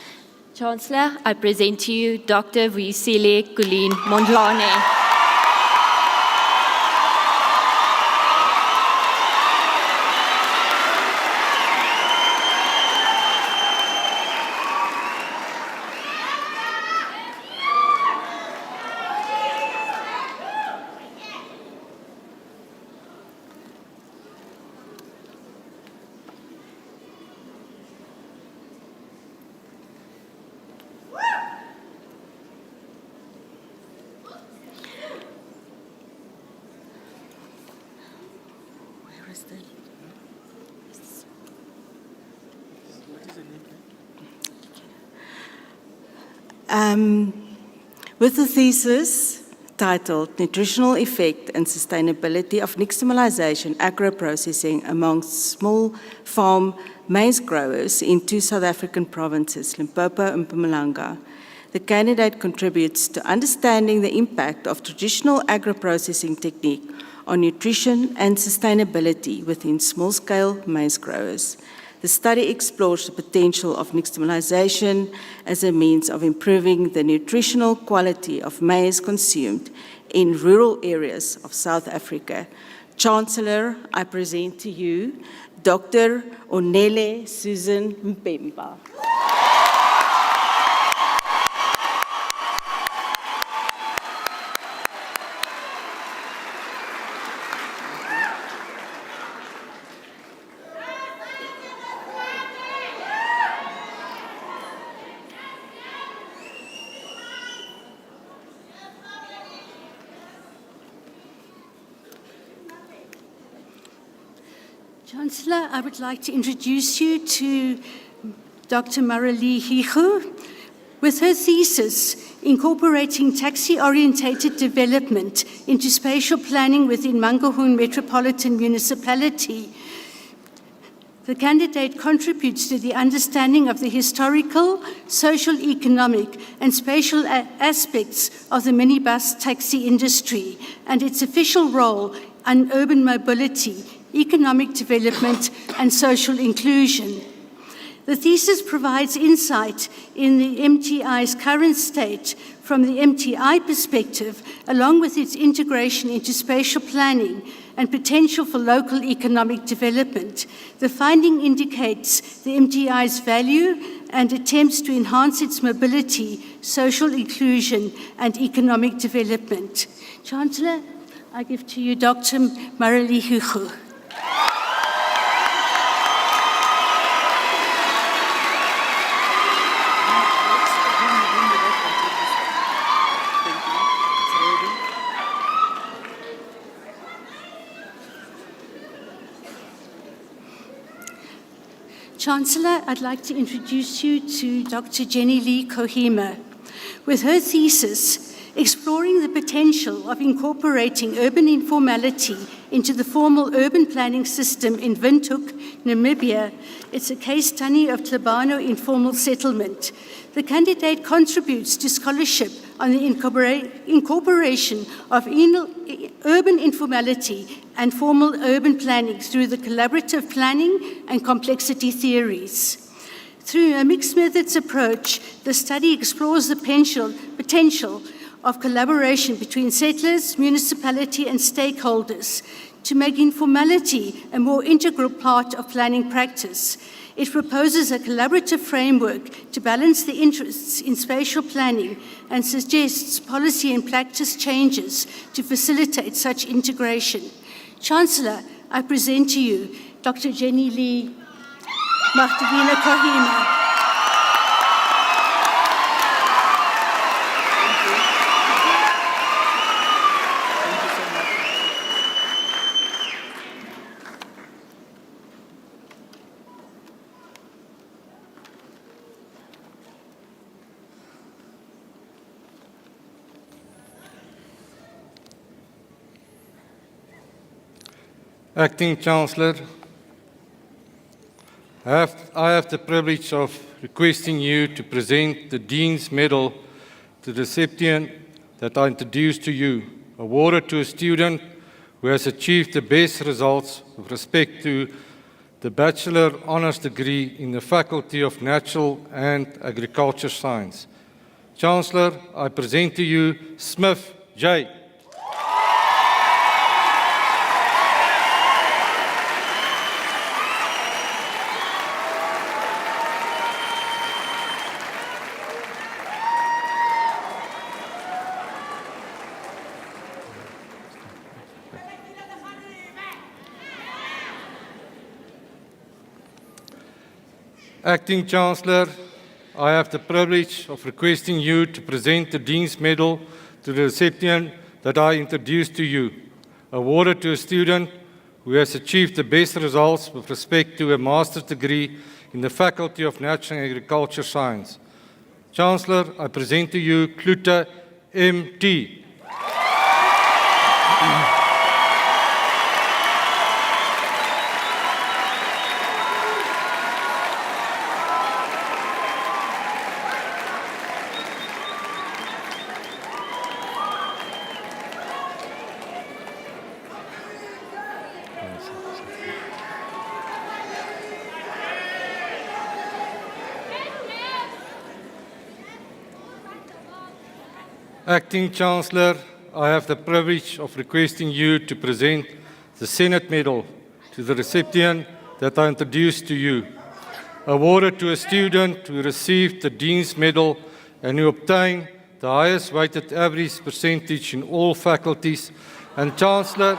Chancellor, I present to you Dr. Vuisile Colleen Mondlane.
With the thesis titled Nutritional Effect and Sustainability of Nixtamalization Agro-Processing Amongst Small Farm Maize Growers in two South African provinces, Limpopo and Mpumalanga, the candidate contributes to understanding the impact of traditional agro-processing technique on nutrition and sustainability within small-scale maize growers. The study explores the potential of nixtamalization as a means of improving the nutritional quality of maize consumed in rural areas of South Africa. Chancellor, I present to you Dr. Onele Susan Mpemba.
Chancellor, I would like to introduce you to Dr. Marilee Hugo. With her thesis, Incorporating Taxi-Orientated Development into Spatial Planning within Mangaung Metropolitan Municipality, the candidate contributes to the understanding of the historical, social, economic, and spatial aspects of the minibus taxi industry and its official role in urban mobility, economic development, and social inclusion. The thesis provides insight in the MTI's current state from the MTI perspective, along with its integration into spatial planning and potential for local economic development. The finding indicates the MTI's value and attempts to enhance its mobility, social inclusion, and economic development. Chancellor, I give to you Dr. Marilee Hugo. Chancellor, I'd like to introduce you to Dr. Jenny Lee Kohima. With her thesis, Exploring the Potential of Incorporating Urban Informality into the Formal Urban Planning System in Windhoek, Namibia, it's a case study of Tlabano informal settlement. The candidate contributes to scholarship on the incorporation of urban informality and formal urban planning through the collaborative planning and complexity theories. Through a mixed methods approach, the study explores the potential of collaboration between settlers, municipality, and stakeholders to make informality a more integral part of planning practice. It proposes a collaborative framework to balance the interests in spatial planning and suggests policy and practice changes to facilitate such integration. Chancellor, I present to you Dr. Jenny Lee Kohima.
Acting Chancellor, I have the privilege of requesting you to present the Dean's Medal to the recipient that I introduced to you, awarded to a student who has achieved the best results with respect to the Bachelor Honours degree in the Faculty of Natural and Agriculture Science. Chancellor, I present to you Smith J. Acting Chancellor, I have the privilege of requesting you to present the Dean's Medal to the recipient that I introduced to you, awarded to a student who has achieved the best results with respect to a master's degree in the Faculty of Natural and Agriculture Science. Chancellor, I present to you Klute M.T. Acting Chancellor, I have the privilege of requesting you to present the Senate Medal to the recipient that I introduced to you, awarded to a student who received the Dean's Medal and who obtained the highest weighted average percentage in all faculties, and Chancellor,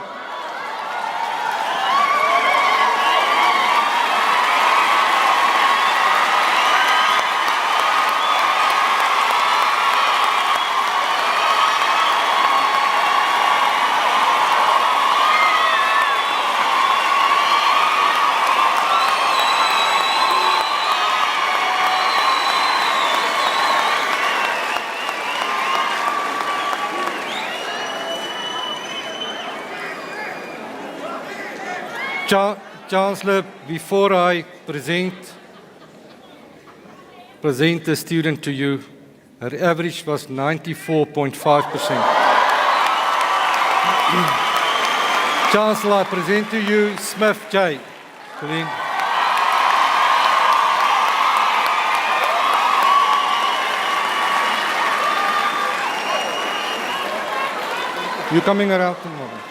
Chancellor, before I present the student to you, her average was 94.5%. Chancellor, I present to you Smith J. Colleen. You coming around tomorrow?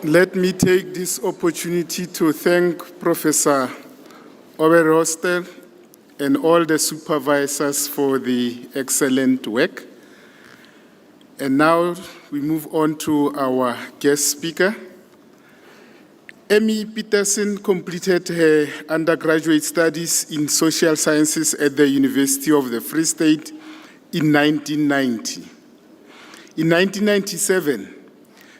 Let me take this opportunity to thank Professor Oberhoster and all the supervisors for the excellent work. And now we move on to our guest speaker. Emmy Peterson completed her undergraduate studies in social sciences at the University of the Free State in 1990. In 1997,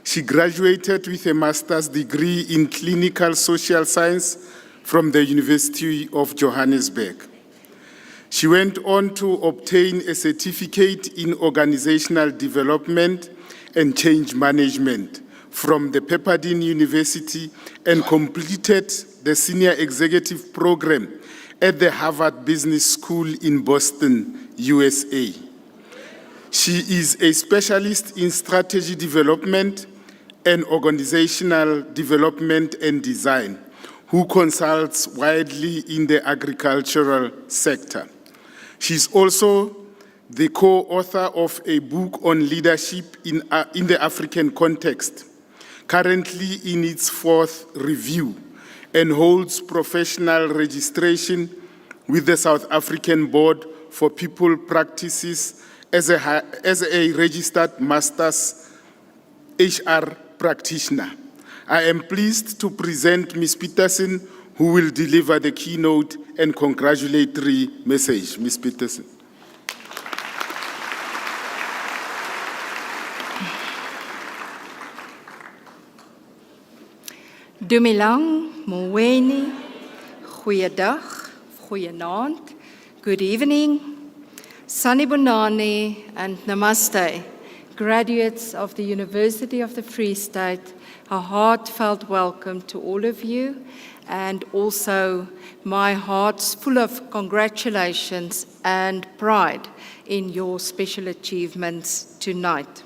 she graduated with a master's degree in clinical social science from the University of Johannesburg. She went on to obtain a certificate in organizational development and change management from the Pepperdine University and completed the senior executive program at the Harvard Business School in Boston, USA. She is a specialist in strategy development and organizational development and design, who consults widely in the agricultural sector. She's also the co-author of a book on leadership in the African context, currently in its 4th review, and holds professional registration with the South African Board for People Practices as a registered master's HR practitioner. I am pleased to present Ms. Peterson, who will deliver the keynote and congratulatory message. Ms. Peterson.
Dumilang, Mweni, goeiedag, goeienaand, good evening, Sanibonani and Namaste, graduates of the University of the Free State. A heartfelt welcome to all of you, and also my heart's full of congratulations and pride in your special achievements tonight.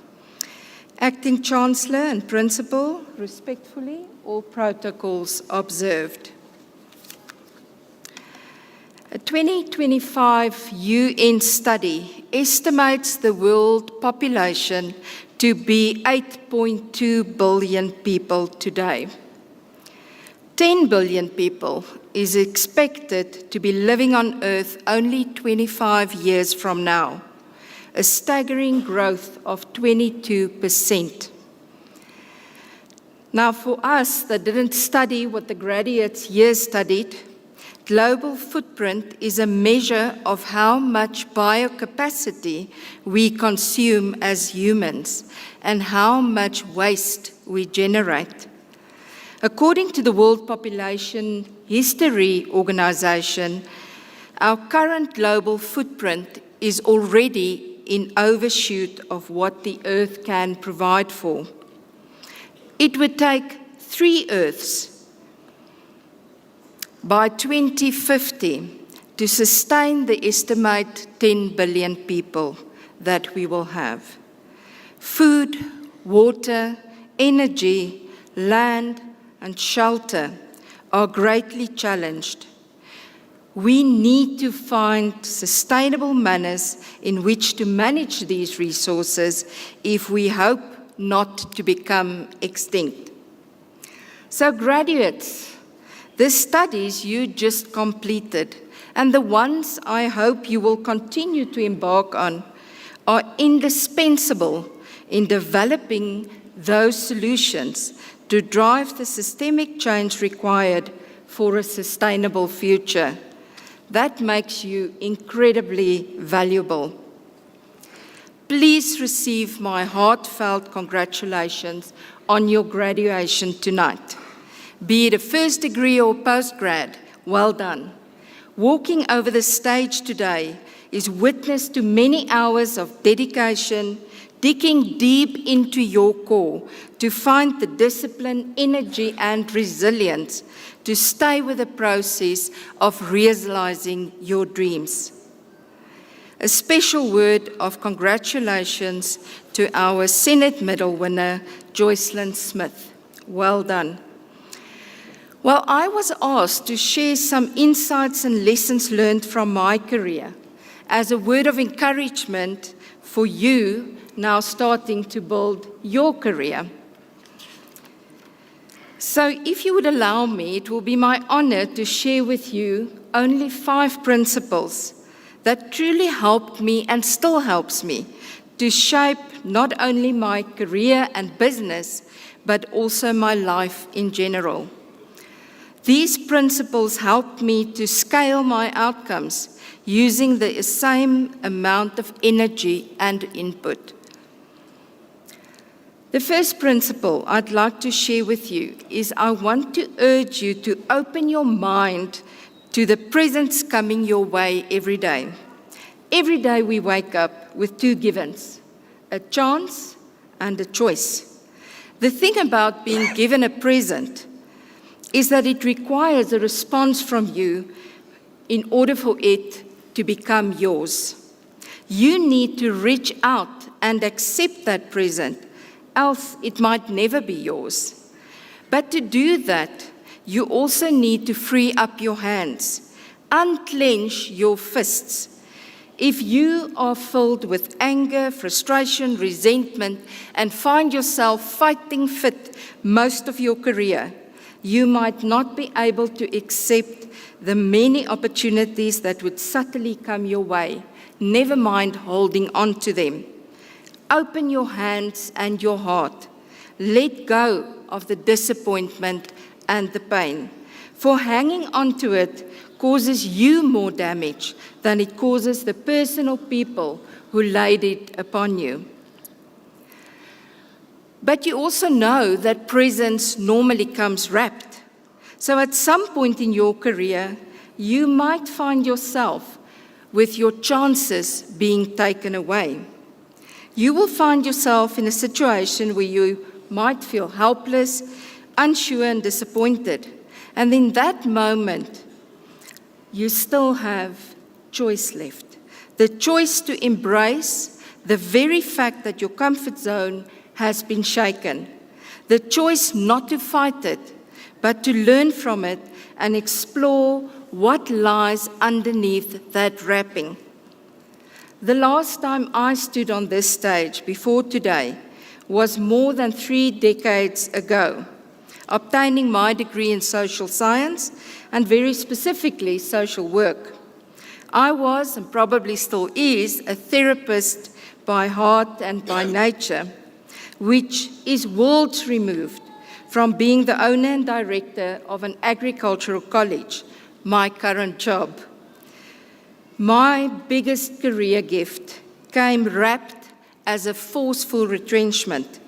Acting Chancellor and Principal, respectfully, all protocols observed. A 2025 UN study estimates the world population to be 8.2 billion people today. 10 billion people is expected to be living on Earth only 25 years from now, a staggering growth of 22%. Now, for us that didn't study what the graduates here studied, global footprint is a measure of how much biocapacity we consume as humans and how much waste we generate. According to the World Population History Organization, our current global footprint is already
in overshoot of what the earth can provide for. It would take 3 Earths by 2050 to sustain the estimated 10 billion people that we will have. Food, water, energy, land, and shelter are greatly challenged. We need to find sustainable manners in which to manage these resources if we hope not to become extinct. So graduates, the studies you just completed and the ones I hope you will continue to embark on are indispensable in developing those solutions to drive the systemic change required for a sustainable future. That makes you incredibly valuable. Please receive my heartfelt congratulations on your graduation tonight. Be it a first degree or postgrad, well done. Walking over the stage today is witness to many hours of dedication, digging deep into your core to find the discipline, energy, and resilience to stay with the process of realizing your dreams. A special word of congratulations to our Senate Medal winner, Joycelyn Smith. Well done. Well, I was asked to share some insights and lessons learned from my career as a word of encouragement for you now starting to build your career. So if you would allow me, it will be my honor to share with you only 5 principles that truly helped me and still helps me to shape not only my career and business, but also my life in general. These principles helped me to scale my outcomes using the same amount of energy and input. The first principle I'd like to share with you is I want to urge you to open your mind to the presents coming your way every day. Every day we wake up with 2 givens, a chance and a choice. The thing about being given a present is that it requires a response from you in order for it to become yours. You need to reach out and accept that present, else it might never be yours. But to do that, you also need to free up your hands, unclench your fists. If you are filled with anger, frustration, resentment, and find yourself fighting fit most of your career, you might not be able to accept the many opportunities that would subtly come your way, never mind holding on to them. Open your hands and your heart. Let go of the disappointment and the pain, for hanging on to it causes you more damage than it causes the person or people who laid it upon you. But you also know that presence normally comes wrapped. So at some point in your career, you might find yourself with your chances being taken away. You will find yourself in a situation where you might feel helpless, unsure, and disappointed. And in that moment, you still have choice left. The choice to embrace the very fact that your comfort zone has been shaken. The choice not to fight it, but to learn from it and explore what lies underneath that wrapping. The last time I stood on this stage before today was more than 3 decades ago, obtaining my degree in social science and very specifically social work. I was, and probably still is, a therapist by heart and by nature, which is worlds removed from being the owner and director of an agricultural college, my current job. My biggest career gift came wrapped as a forceful retrenchment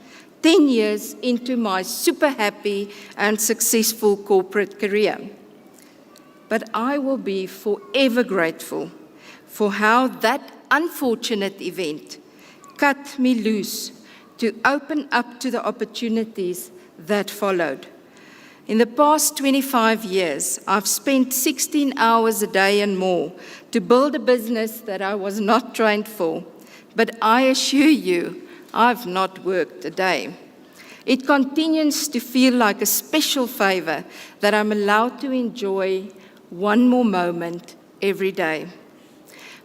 10 years into my super happy and successful corporate career. But I will be forever grateful for how that unfortunate event cut me loose to open up to the opportunities that followed. In the past 25 years, I've spent 16 hours a day and more to build a business that I was not trained for, but I assure you, I've not worked a day. It continues to feel like a special favor that I'm allowed to enjoy one more moment every day.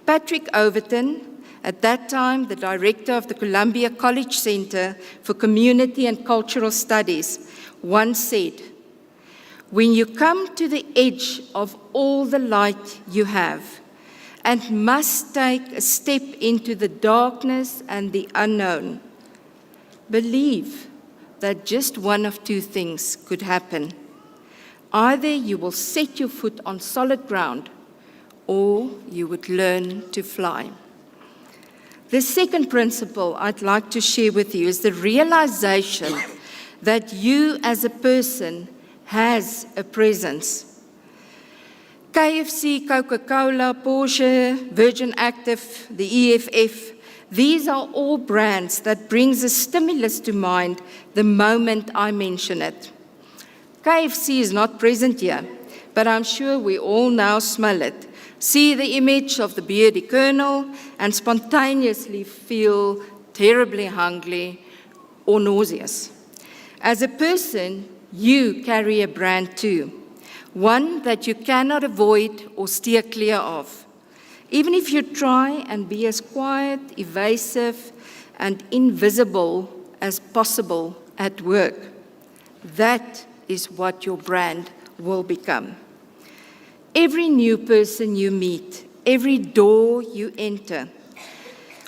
Patrick Overton, at that time the director of the Columbia College Center for Community and Cultural Studies, once said, "When you come to the edge of all the light you have and must take a step into the darkness and the unknown, believe that just one of two things could happen. Either you will set your foot on solid ground, or you would learn to fly." The second principle I'd like to share with you is the realization that you as a person has a presence. KFC, Coca-Cola, Porsche, Virgin Active, the EFF, these are all brands that brings a stimulus to mind the moment I mention it. KFC is not present here, but I'm sure we all now smell it, see the image of the beardy colonel, and spontaneously feel terribly hungry or nauseous. As a person, you carry a brand too, one that you cannot avoid or steer clear of. Even if you try and be as quiet, evasive, and invisible as possible at work, that is what your brand will become. Every new person you meet, every door you enter,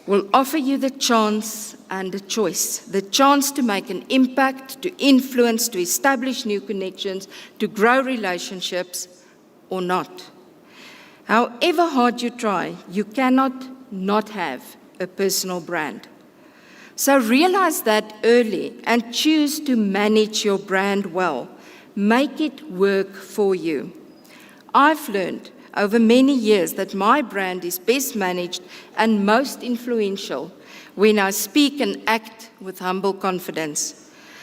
will offer you the chance and a choice, the chance to make an impact, to influence, to establish new connections, to grow relationships, or not. However hard you try, you cannot not have a personal brand. So realize that early and choose to manage your brand well. Make it work for you. I've learned over many years that my brand is best managed and most influential when I speak and act with humble confidence.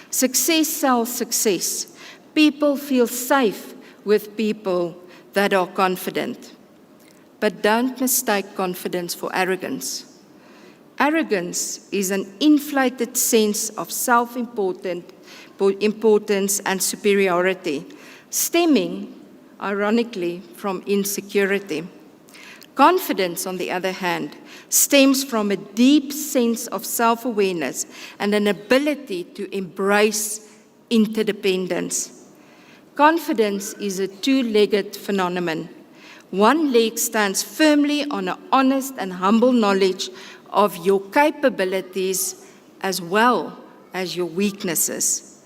Success sells success. People feel safe with people that are confident. But don't mistake confidence for arrogance. Arrogance is an inflated sense of self-importance and superiority, stemming, ironically, from insecurity. Confidence, on the other hand, stems from a deep sense of self-awareness and an ability to embrace interdependence. Confidence is a two-legged phenomenon. One leg stands firmly on an honest and humble knowledge of your capabilities as well as your weaknesses.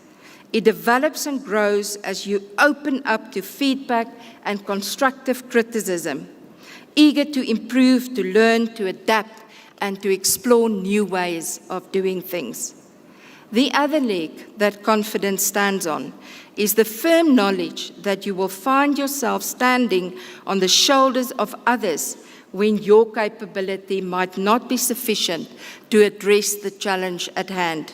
It develops and grows as you open up to feedback and constructive criticism, eager to improve, to learn, to adapt, and to explore new ways of doing things. The other leg that confidence stands on is the firm knowledge that you will find yourself standing on the shoulders of others when your capability might not be sufficient to address the challenge at hand.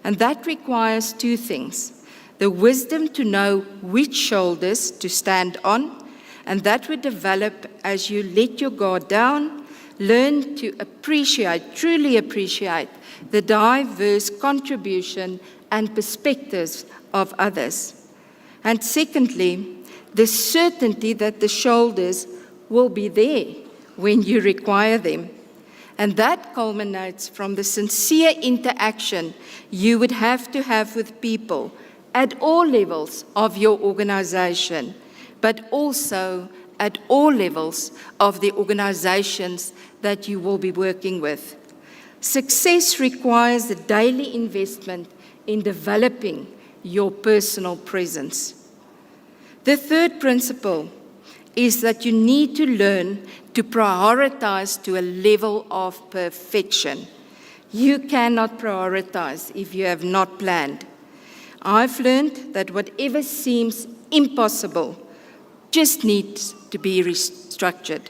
And that requires two things: the wisdom to know which shoulders to stand on, and that will develop as you let your guard down, learn to appreciate, truly appreciate, the diverse contribution and perspectives of others. And secondly, the certainty that the shoulders will be there when you require them. And that culminates from the sincere interaction you would have to have with people at all levels of your organization, but also at all levels of the organizations that you will be working with. Success requires a daily investment in developing your personal presence. The third principle is that you need to learn to prioritize to a level of perfection. You cannot prioritize if you have not planned. I've learned that whatever seems impossible just needs to be restructured.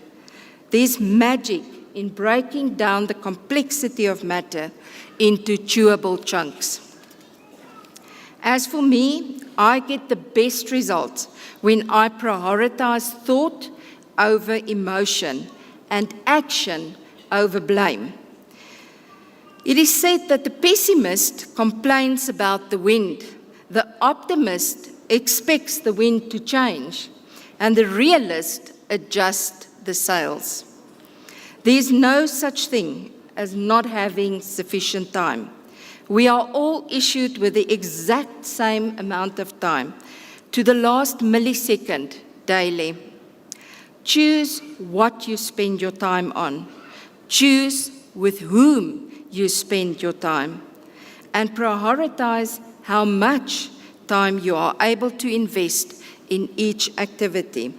There's magic in breaking down the complexity of matter into chewable chunks. As for me, I get the best results when I prioritize thought over emotion and action over blame. It is said that the pessimist complains about the wind, the optimist expects the wind to change, and the realist adjusts the sails. There is no such thing as not having sufficient time. We are all issued with the exact same amount of time, to the last millisecond daily. Choose what you spend your time on. Choose with whom you spend your time. And prioritize how much time you are able to invest in each activity.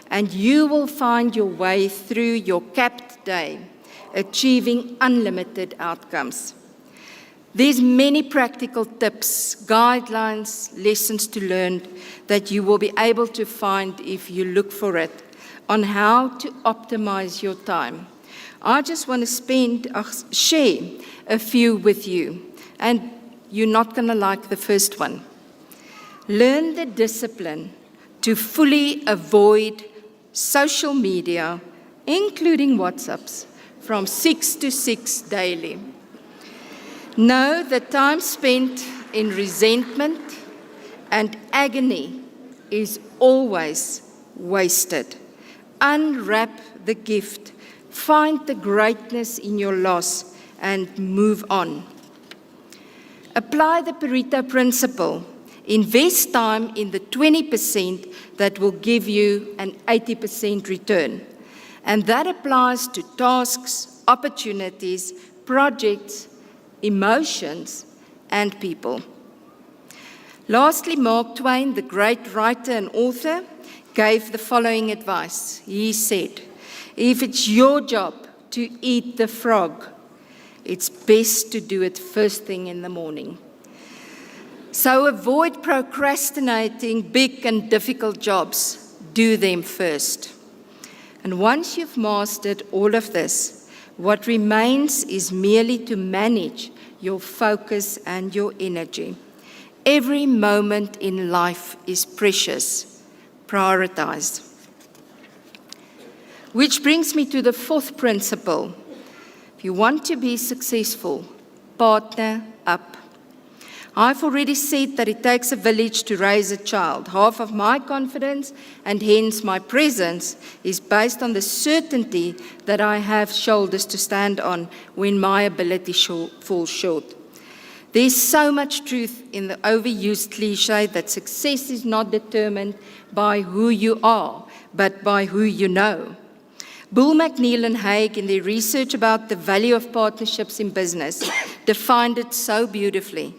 And you will find your way through your capped day, achieving unlimited outcomes. There's many practical tips, guidelines, lessons to learn that you will be able to find if you look for it on how to optimize your time. I just want to share a few with you, and you're not going to like the first one. Learn the discipline to fully avoid social media, including WhatsApps, from 6 to 6 daily. Know that time spent in resentment and agony is always wasted. Unwrap the gift, find the greatness in your loss, and move on. Apply the Pareto principle. Invest time in the 20% that will give you an 80% return. And that applies to tasks, opportunities, projects, emotions, and people. Lastly, Mark Twain, the great writer and author, gave the following advice. He said, if it's your job to eat the frog, it's best to do it first thing in the morning. So avoid procrastinating big and difficult jobs. Do them first. And once you've mastered all of this, what remains is merely to manage your focus and your energy. Every moment in life is precious. Prioritize. Which brings me to the fourth principle. If you want to be successful, partner up. I've already said that it takes a village to raise a child. Half of my confidence, and hence my presence, is based on the certainty that I have shoulders to stand on when my ability falls short. There's so much truth in the overused cliche that success is not determined by who you are, but by who you know. Bull, McNeil, and Haig, in their research about the value of partnerships in business, defined it so beautifully.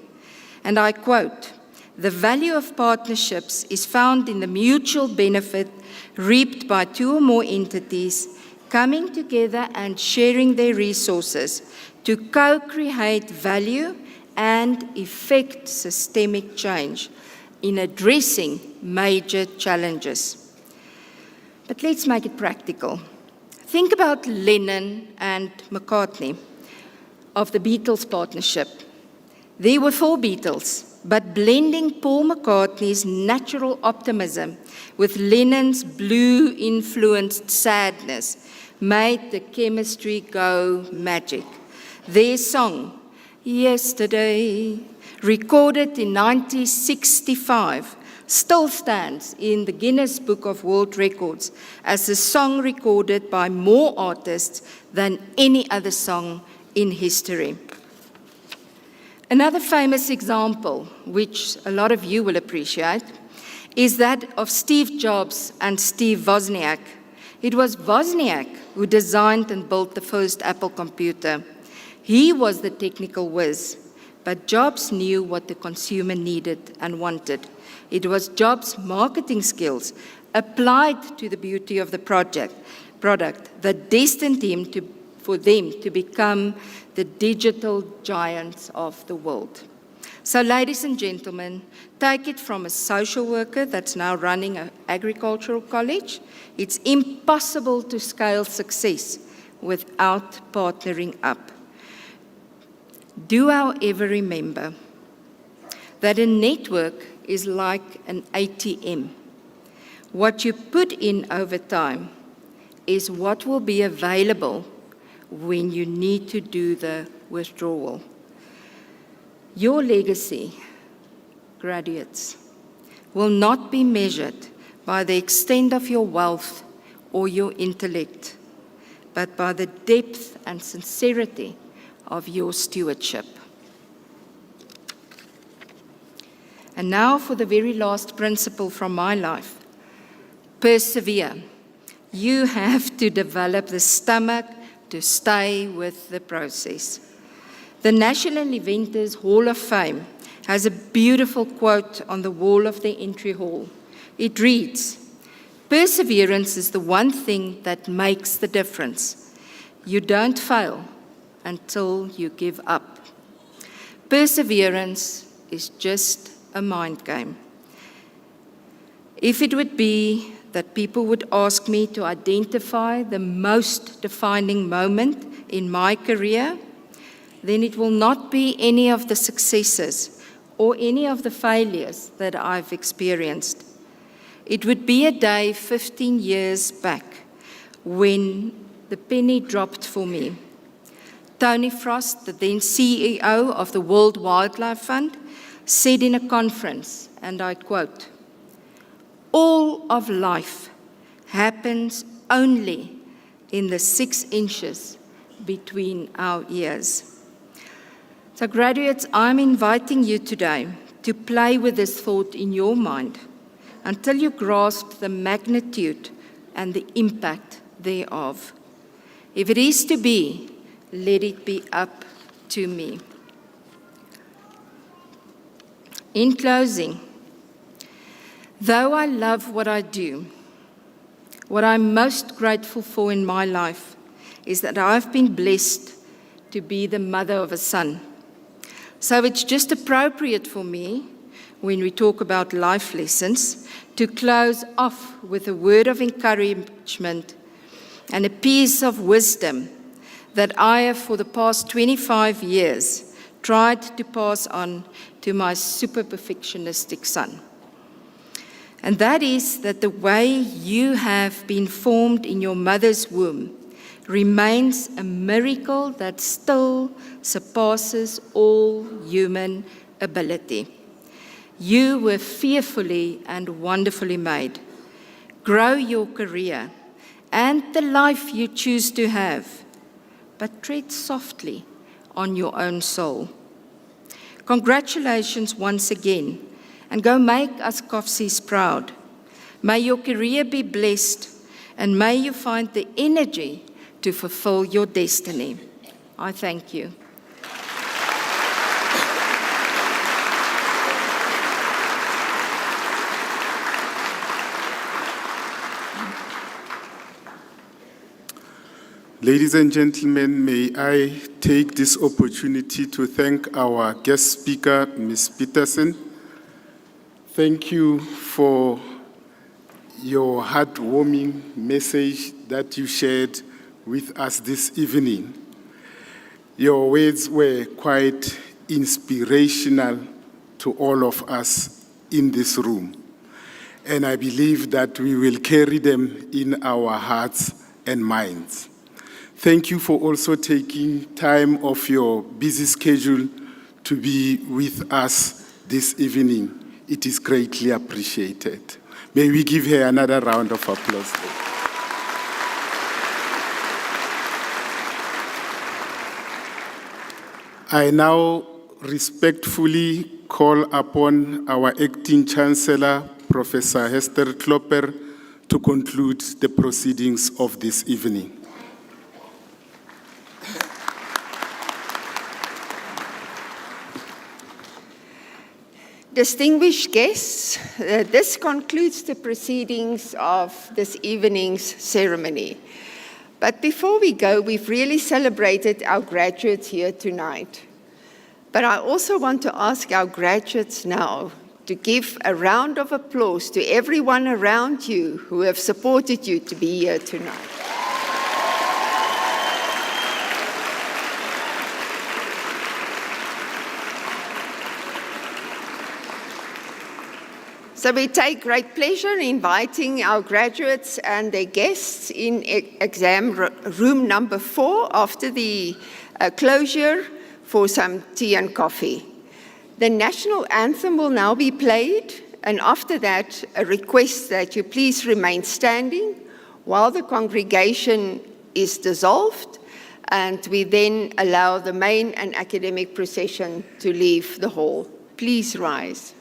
And I quote, "The value of partnerships is found in the mutual benefit reaped by two or more entities coming together and sharing their resources to co-create value and effect systemic change in addressing major challenges." But let's make it practical. Think about Lennon and McCartney of the Beatles partnership. There were 4 Beatles, but blending Paul McCartney's natural optimism with Lennon's blue-influenced sadness made the chemistry go magic. Their song, Yesterday, recorded in 1965, still stands in the Guinness Book of World Records as a song recorded by more artists than any other song in history. Another famous example, which a lot of you will appreciate, is that of Steve Jobs and Steve Wozniak. It was Wozniak who designed and built the first Apple computer. He was the technical whiz, but Jobs knew what the consumer needed and wanted. It was Jobs' marketing skills applied to the beauty of the product that destined him for them to become the digital giants of the world. So, ladies and gentlemen, take it from a social worker that's now running an agricultural college. It's impossible to scale success without partnering up. Do, however, remember that a network is like an ATM. What you put in over time is what will be available when you need to do the withdrawal. Your legacy, graduates, will not be measured by the extent of your wealth or your intellect, but by the depth and sincerity of your stewardship. And now for the very last principle from my life. Persevere. You have to develop the stomach to stay with the process. The National Inventors Hall of Fame has a beautiful quote on the wall of the entry hall. It reads, "Perseverance is the one thing that makes the difference. You don't fail until you give up." Perseverance is just a mind game. If it would be that people would ask me to identify the most defining moment in my career, then it will not be any of the successes or any of the failures that I've experienced. It would be a day 15 years back when the penny dropped for me. Tony Frost, the then CEO of the World Wildlife Fund, said in a conference, and I quote, "All of life happens only in the 6 inches between our ears." So graduates, I'm inviting you today to play with this thought in your mind until you grasp the magnitude and the impact thereof. If it is to be, let it be up to me. In closing, though I love what I do, what I'm most grateful for in my life is that I've been blessed to be the mother of a son. So it's just appropriate for me, when we talk about life lessons, to close off with a word of encouragement and a piece of wisdom that I have for the past 25 years tried to pass on to my super perfectionistic son. And that is that the way you have been formed in your mother's womb remains a miracle that still surpasses all human ability. You were fearfully and wonderfully made. Grow your career and the life you choose to have, but tread softly on your own soul. Congratulations once again, and go make us Kofsies proud. May your career be blessed, and may you find the energy to fulfill your destiny. I thank you.
Ladies and gentlemen, may I take this opportunity to thank our guest speaker, Ms. Peterson. Thank you for your heartwarming message that you shared with us this evening. Your words were quite inspirational to all of us in this room, and I believe that we will carry them in our hearts and minds. Thank you for also taking time off your busy schedule to be with us this evening. It is greatly appreciated. May we give her another round of applause. I now respectfully call upon our acting chancellor, Professor Hester Klopper, to conclude the proceedings of this evening.
Distinguished guests, this concludes the proceedings of this evening's ceremony. But before we go, we've really celebrated our graduates here tonight. But I also want to ask our graduates now to give a round of applause to everyone around you who have supported you to be here tonight. So we take great pleasure in inviting our graduates and their guests in exam room number 4 after the closure for some tea and coffee. The national anthem will now be played, and after that, a request that you please remain standing while the congregation is dissolved, and we then allow the main and academic procession to leave the hall. Please rise.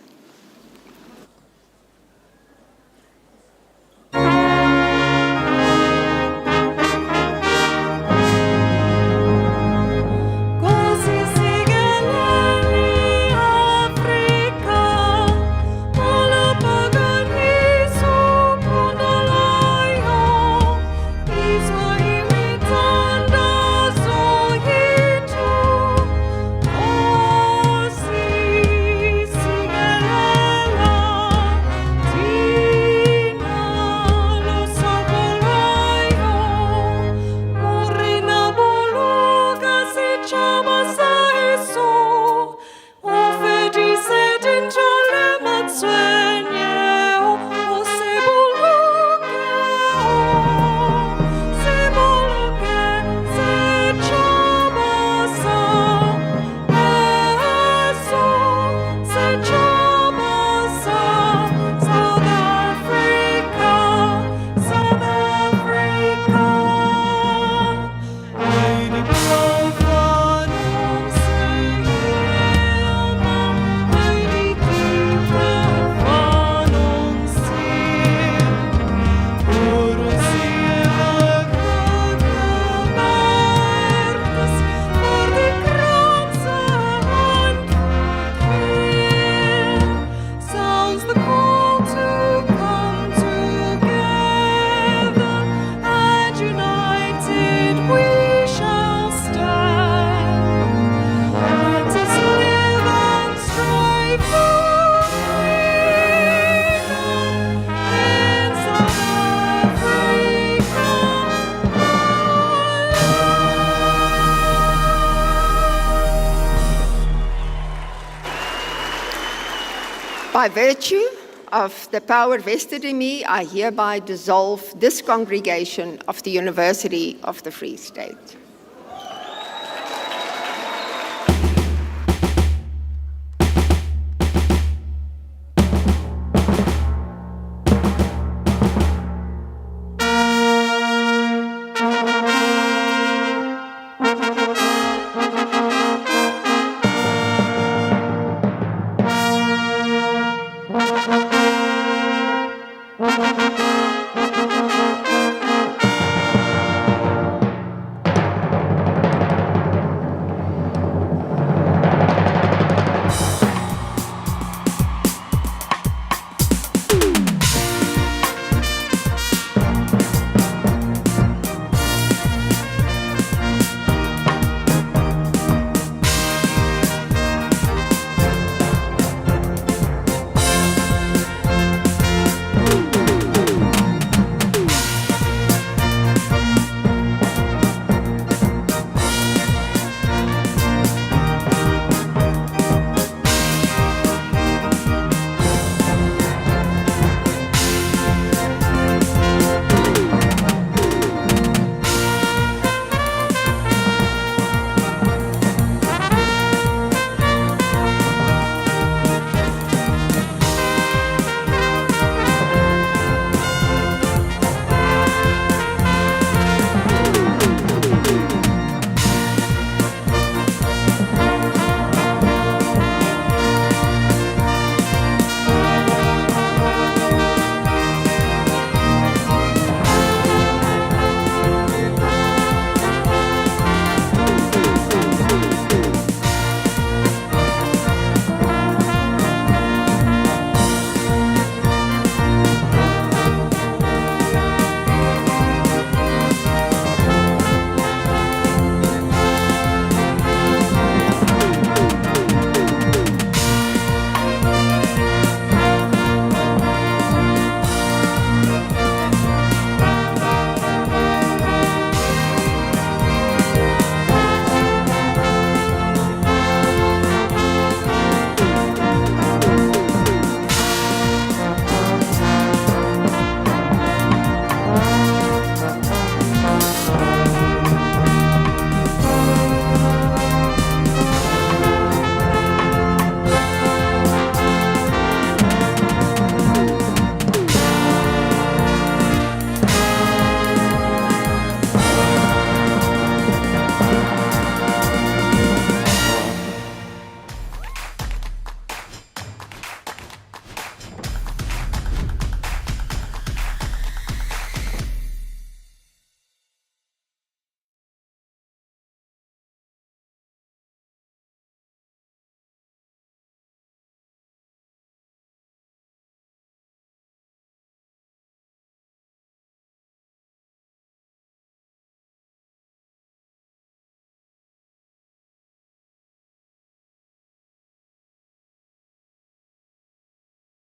By virtue of the power vested in me, I hereby dissolve this congregation of the University of the Free State.